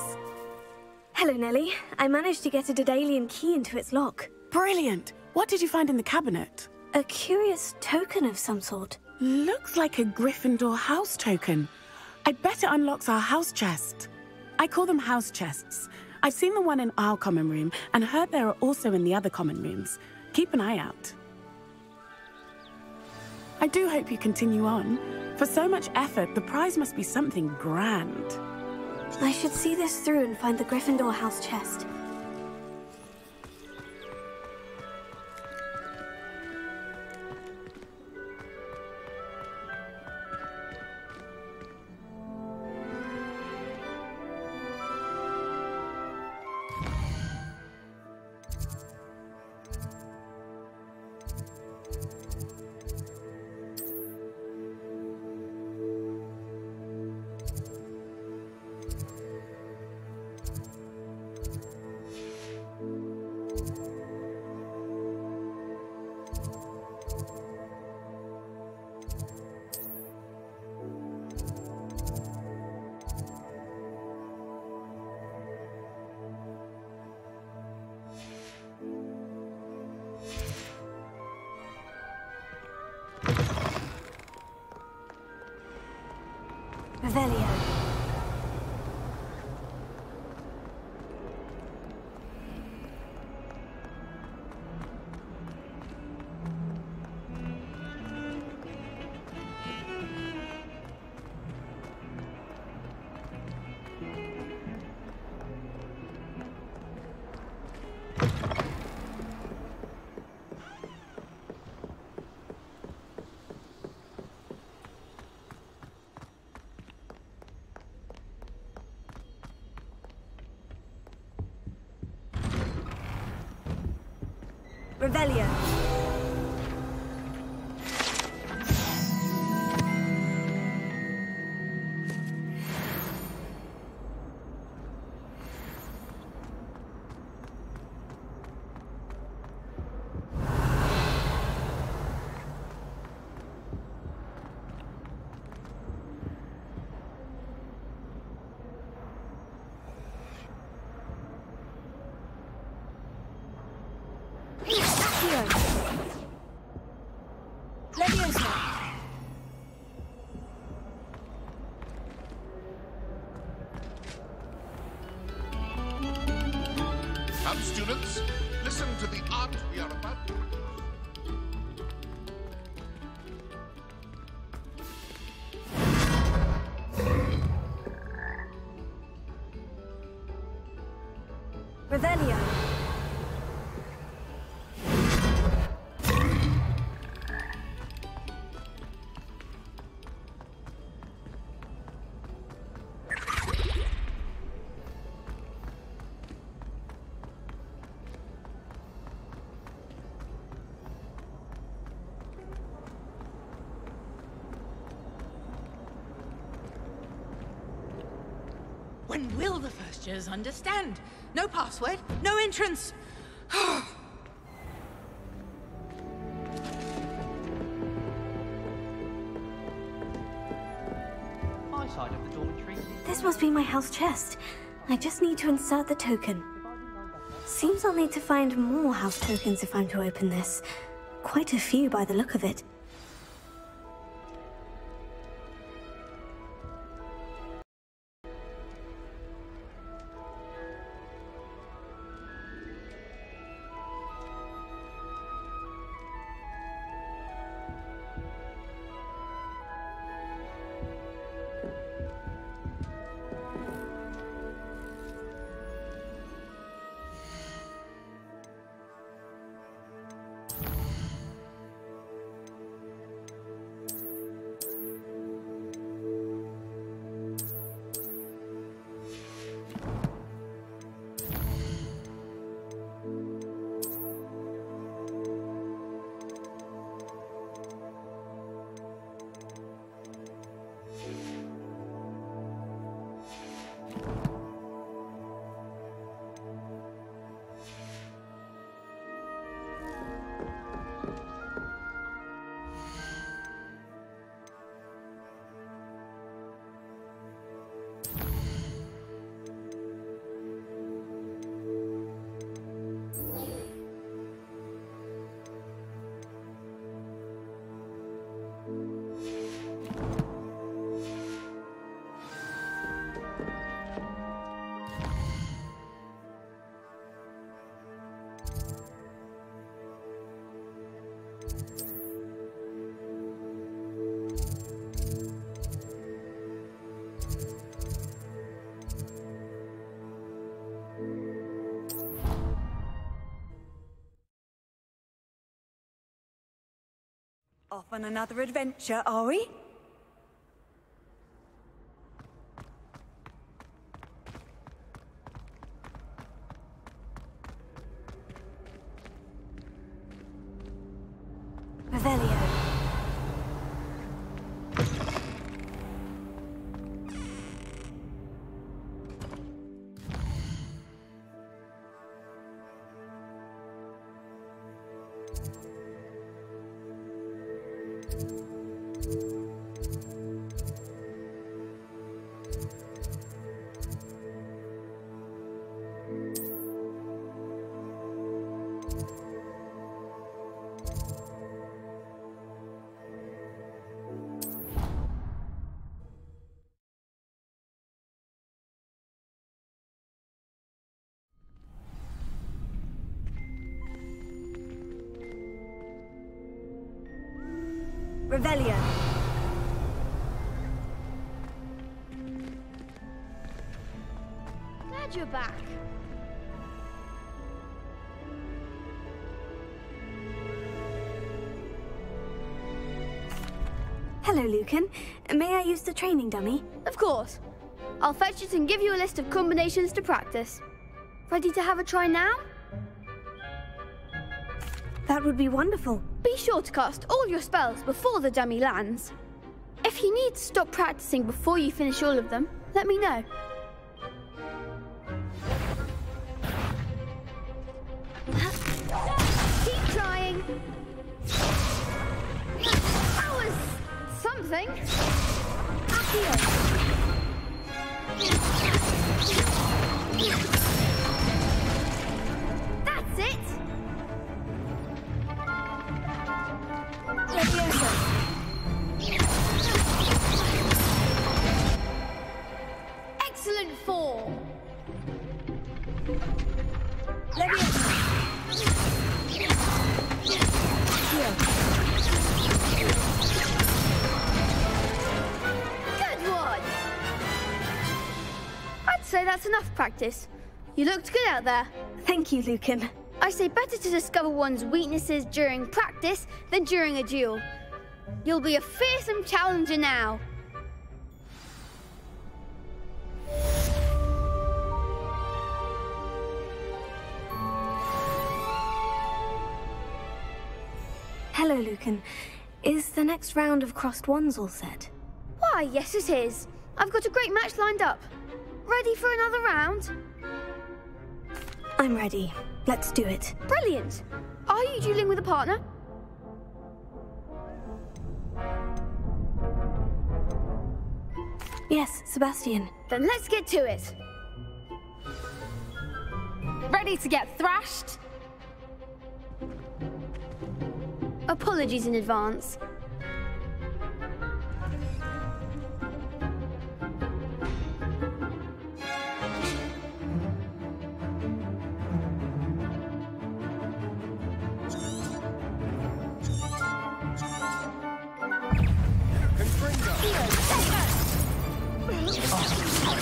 Hello, Nellie. I managed to get a Daedalian key into its lock. Brilliant! What did you find in the cabinet? A curious token of some sort. Looks like a Gryffindor house token. I bet it unlocks our house chest. I call them house chests. I've seen the one in our common room and heard there are also in the other common rooms. Keep an eye out. I do hope you continue on. For so much effort, the prize must be something grand. I should see this through and find the Gryffindor house chest. Revelio. Revelio. Come, students, listen to the art we are about to produce. Revelio. When will the first years understand? No password, no entrance. My side of the dormitory. This must be my house chest. I just need to insert the token. Seems I'll need to find more house tokens if I'm to open this. Quite a few by the look of it. Off on another adventure, are we? Revelio. Revelio. Glad you're back. Hello, Lucan. May I use the training dummy? Of course. I'll fetch it and give you a list of combinations to practice. Ready to have a try now? That would be wonderful. Be sure to cast all your spells before the dummy lands. If you need to stop practicing before you finish all of them, let me know. Keep trying. That was something. Accio. That's it. Excellent form. Good one. I'd say that's enough practice. You looked good out there. Thank you, Lucan. I say better to discover one's weaknesses during practice than during a duel. You'll be a fearsome challenger now. Hello, Lucan. Is the next round of crossed wands all set? Why, yes it is. I've got a great match lined up. Ready for another round? I'm ready. Let's do it. Brilliant! Are you dueling with a partner? Yes, Sebastian. Then let's get to it. Ready to get thrashed? Apologies in advance.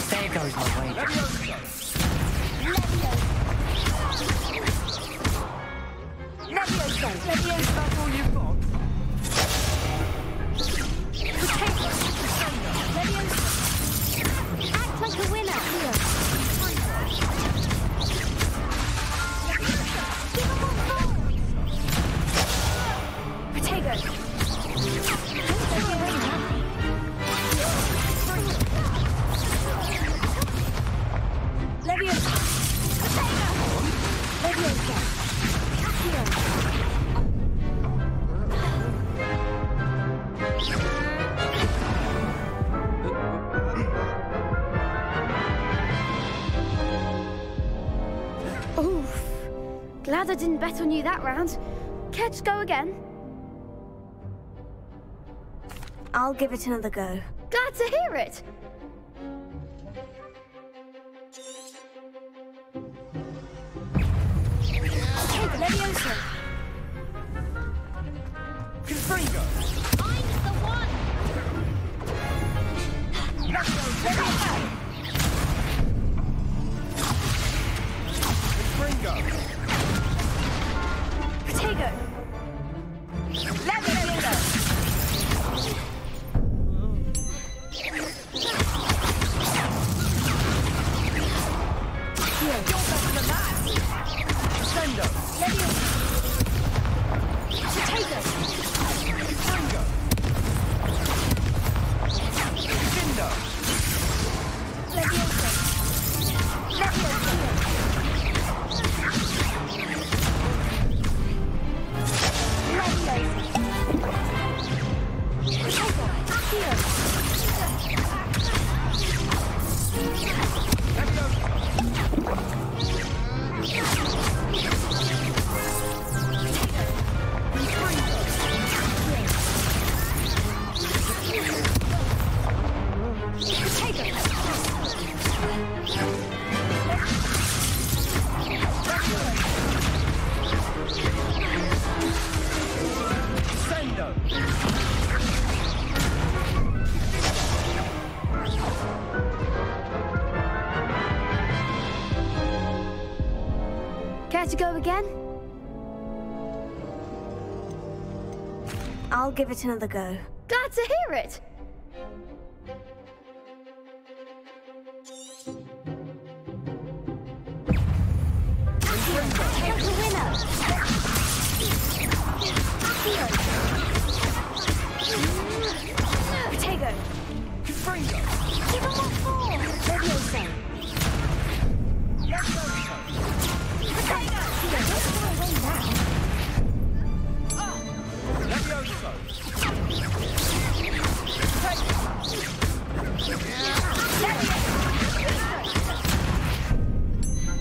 There goes my way. That's all you've got. Act like a winner. Oof. Glad I didn't bet on you that round. Care to go again? I'll give it another go. Glad to hear it. Leviosa. Confringo. I'm the one. Leviosa. Confringo. Protego. Leviosa. You're better than that. Sendo. Leviosa. Protego. Confringo. Sendo. Leviosa. Leviosa. Care to go again? I'll give it another go. Glad to hear it. Take the winner. Protego. Confringo. Give him what for. Leviosa. Levioso.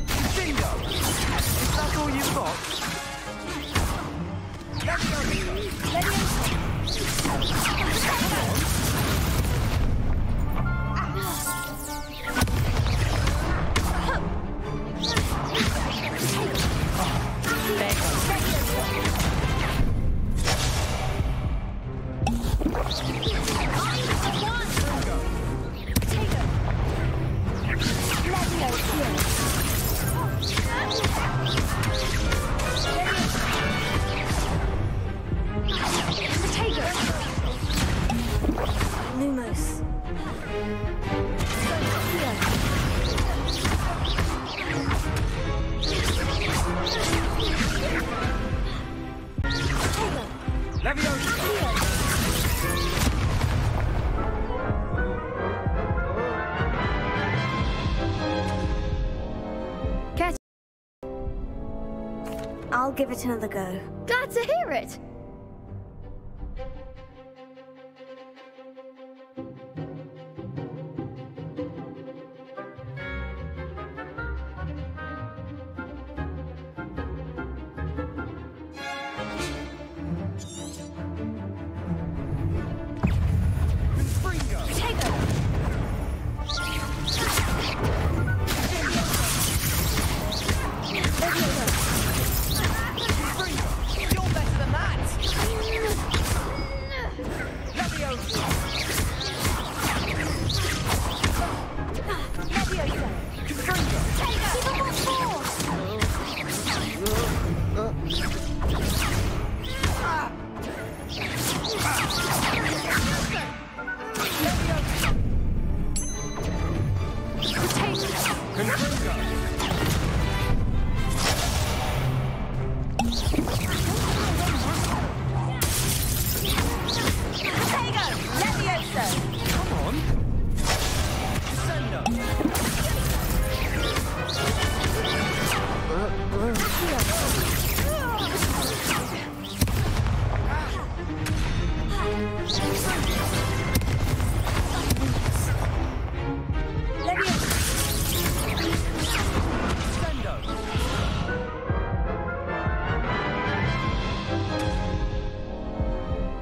Confringo. Is that all you've got? Lumos. I'll give it another go. Glad to hear it!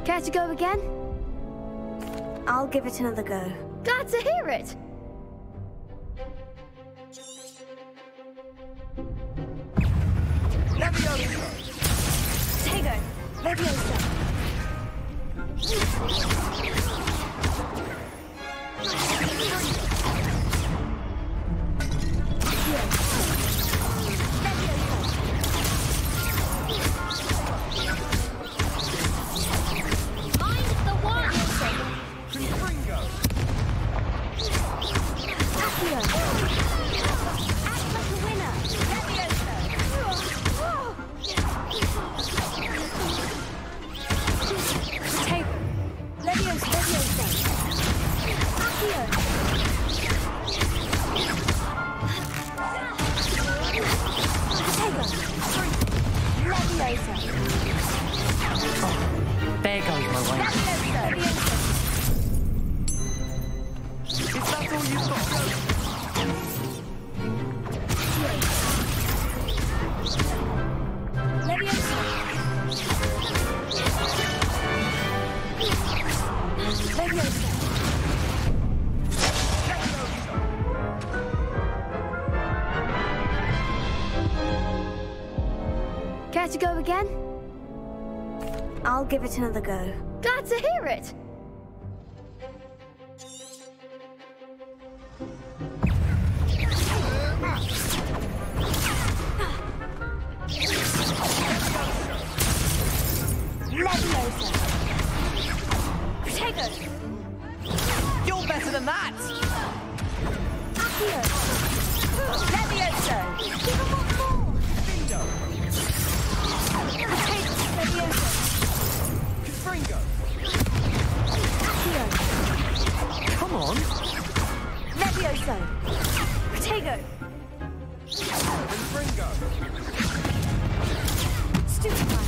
Care to go again? I'll give it another go. Glad to hear it! Tego! Leviosa! There goes my way. Is that all you've got? Care to go again? I'll give it another go. Glad to hear it! Leviosa! Tego! You're better than that! Accio! Leviosa! Give him one more! Leviosa! Confringo! Accio! Come on! Leviosa! Tego! Confringo! Stupefy!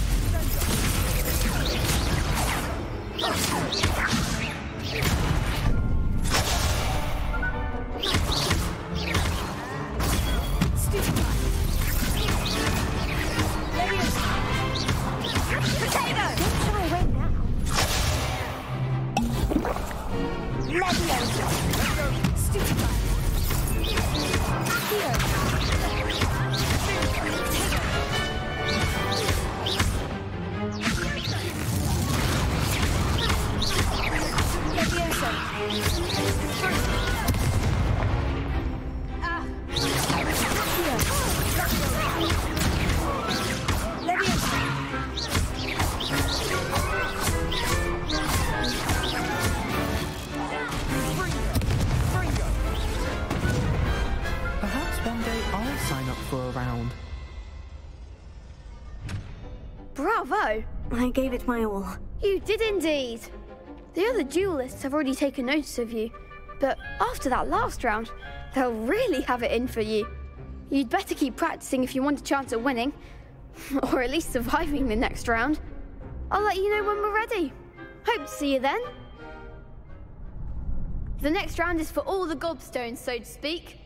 Bravo! I gave it my all. You did indeed. The other duelists have already taken notice of you, but after that last round, they'll really have it in for you. You'd better keep practicing if you want a chance at winning. Or at least surviving the next round. I'll let you know when we're ready. Hope to see you then. The next round is for all the gobstones, so to speak.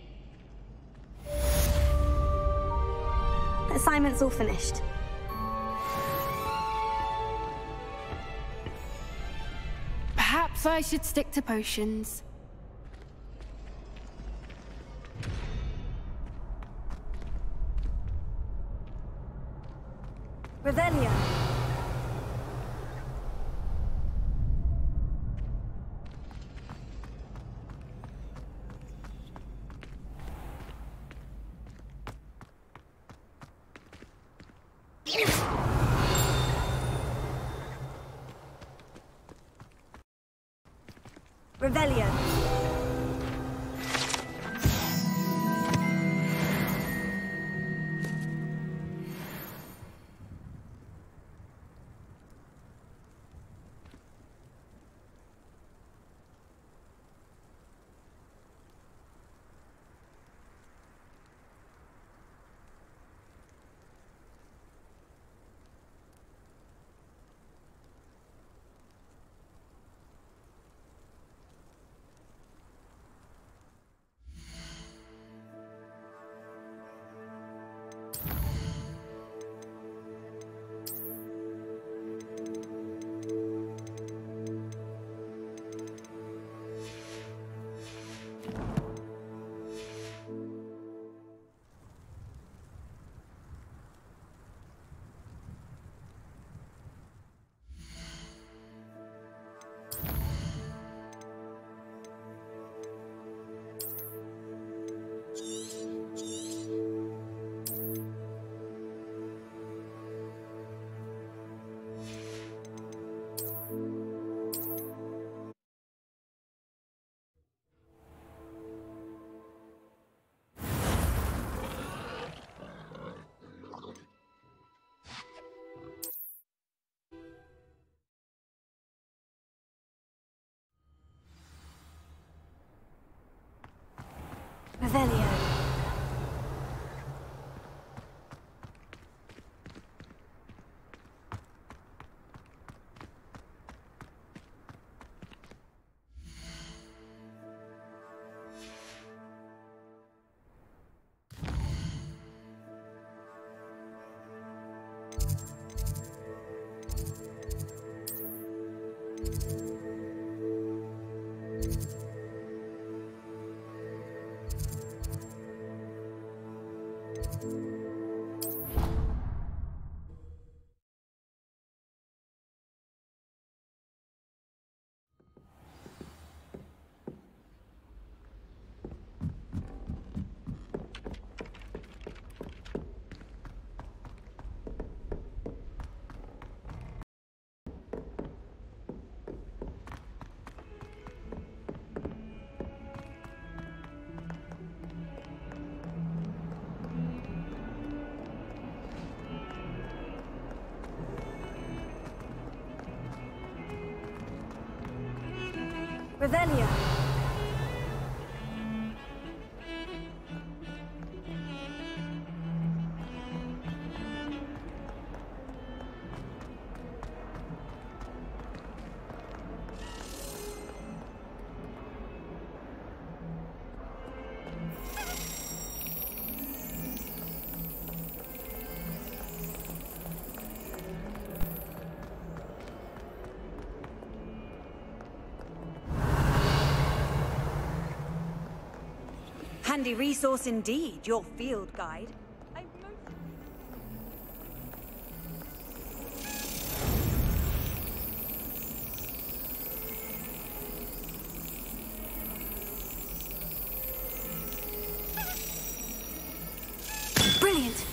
Assignment's all finished. Perhaps I should stick to potions. Revelio. Revelio. Revelio. Revelio. Handy resource indeed, your field guide. Brilliant!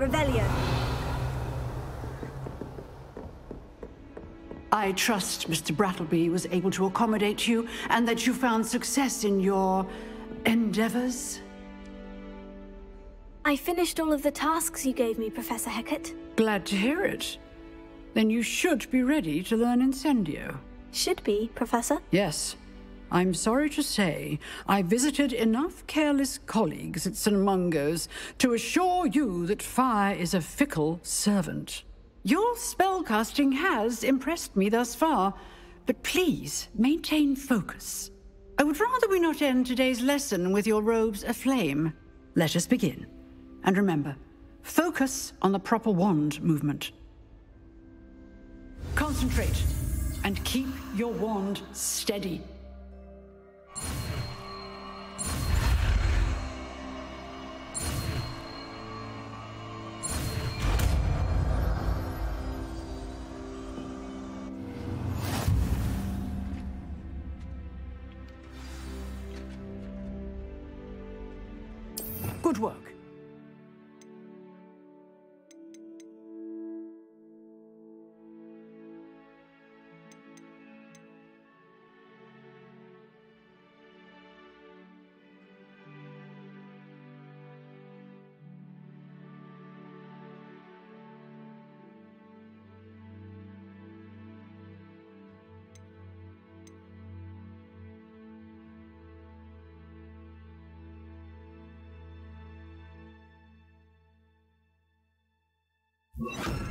Revelio. I trust Mr. Brattleby was able to accommodate you and that you found success in your endeavors. I finished all of the tasks you gave me, Professor Hecat. Glad to hear it. Then you should be ready to learn Incendio. Should be, Professor? Yes. I'm sorry to say, I visited enough careless colleagues at St. Mungo's to assure you that fire is a fickle servant. Your spellcasting has impressed me thus far, but please maintain focus. I would rather we not end today's lesson with your robes aflame. Let us begin. And remember, focus on the proper wand movement. Concentrate, and keep your wand steady. Good work. You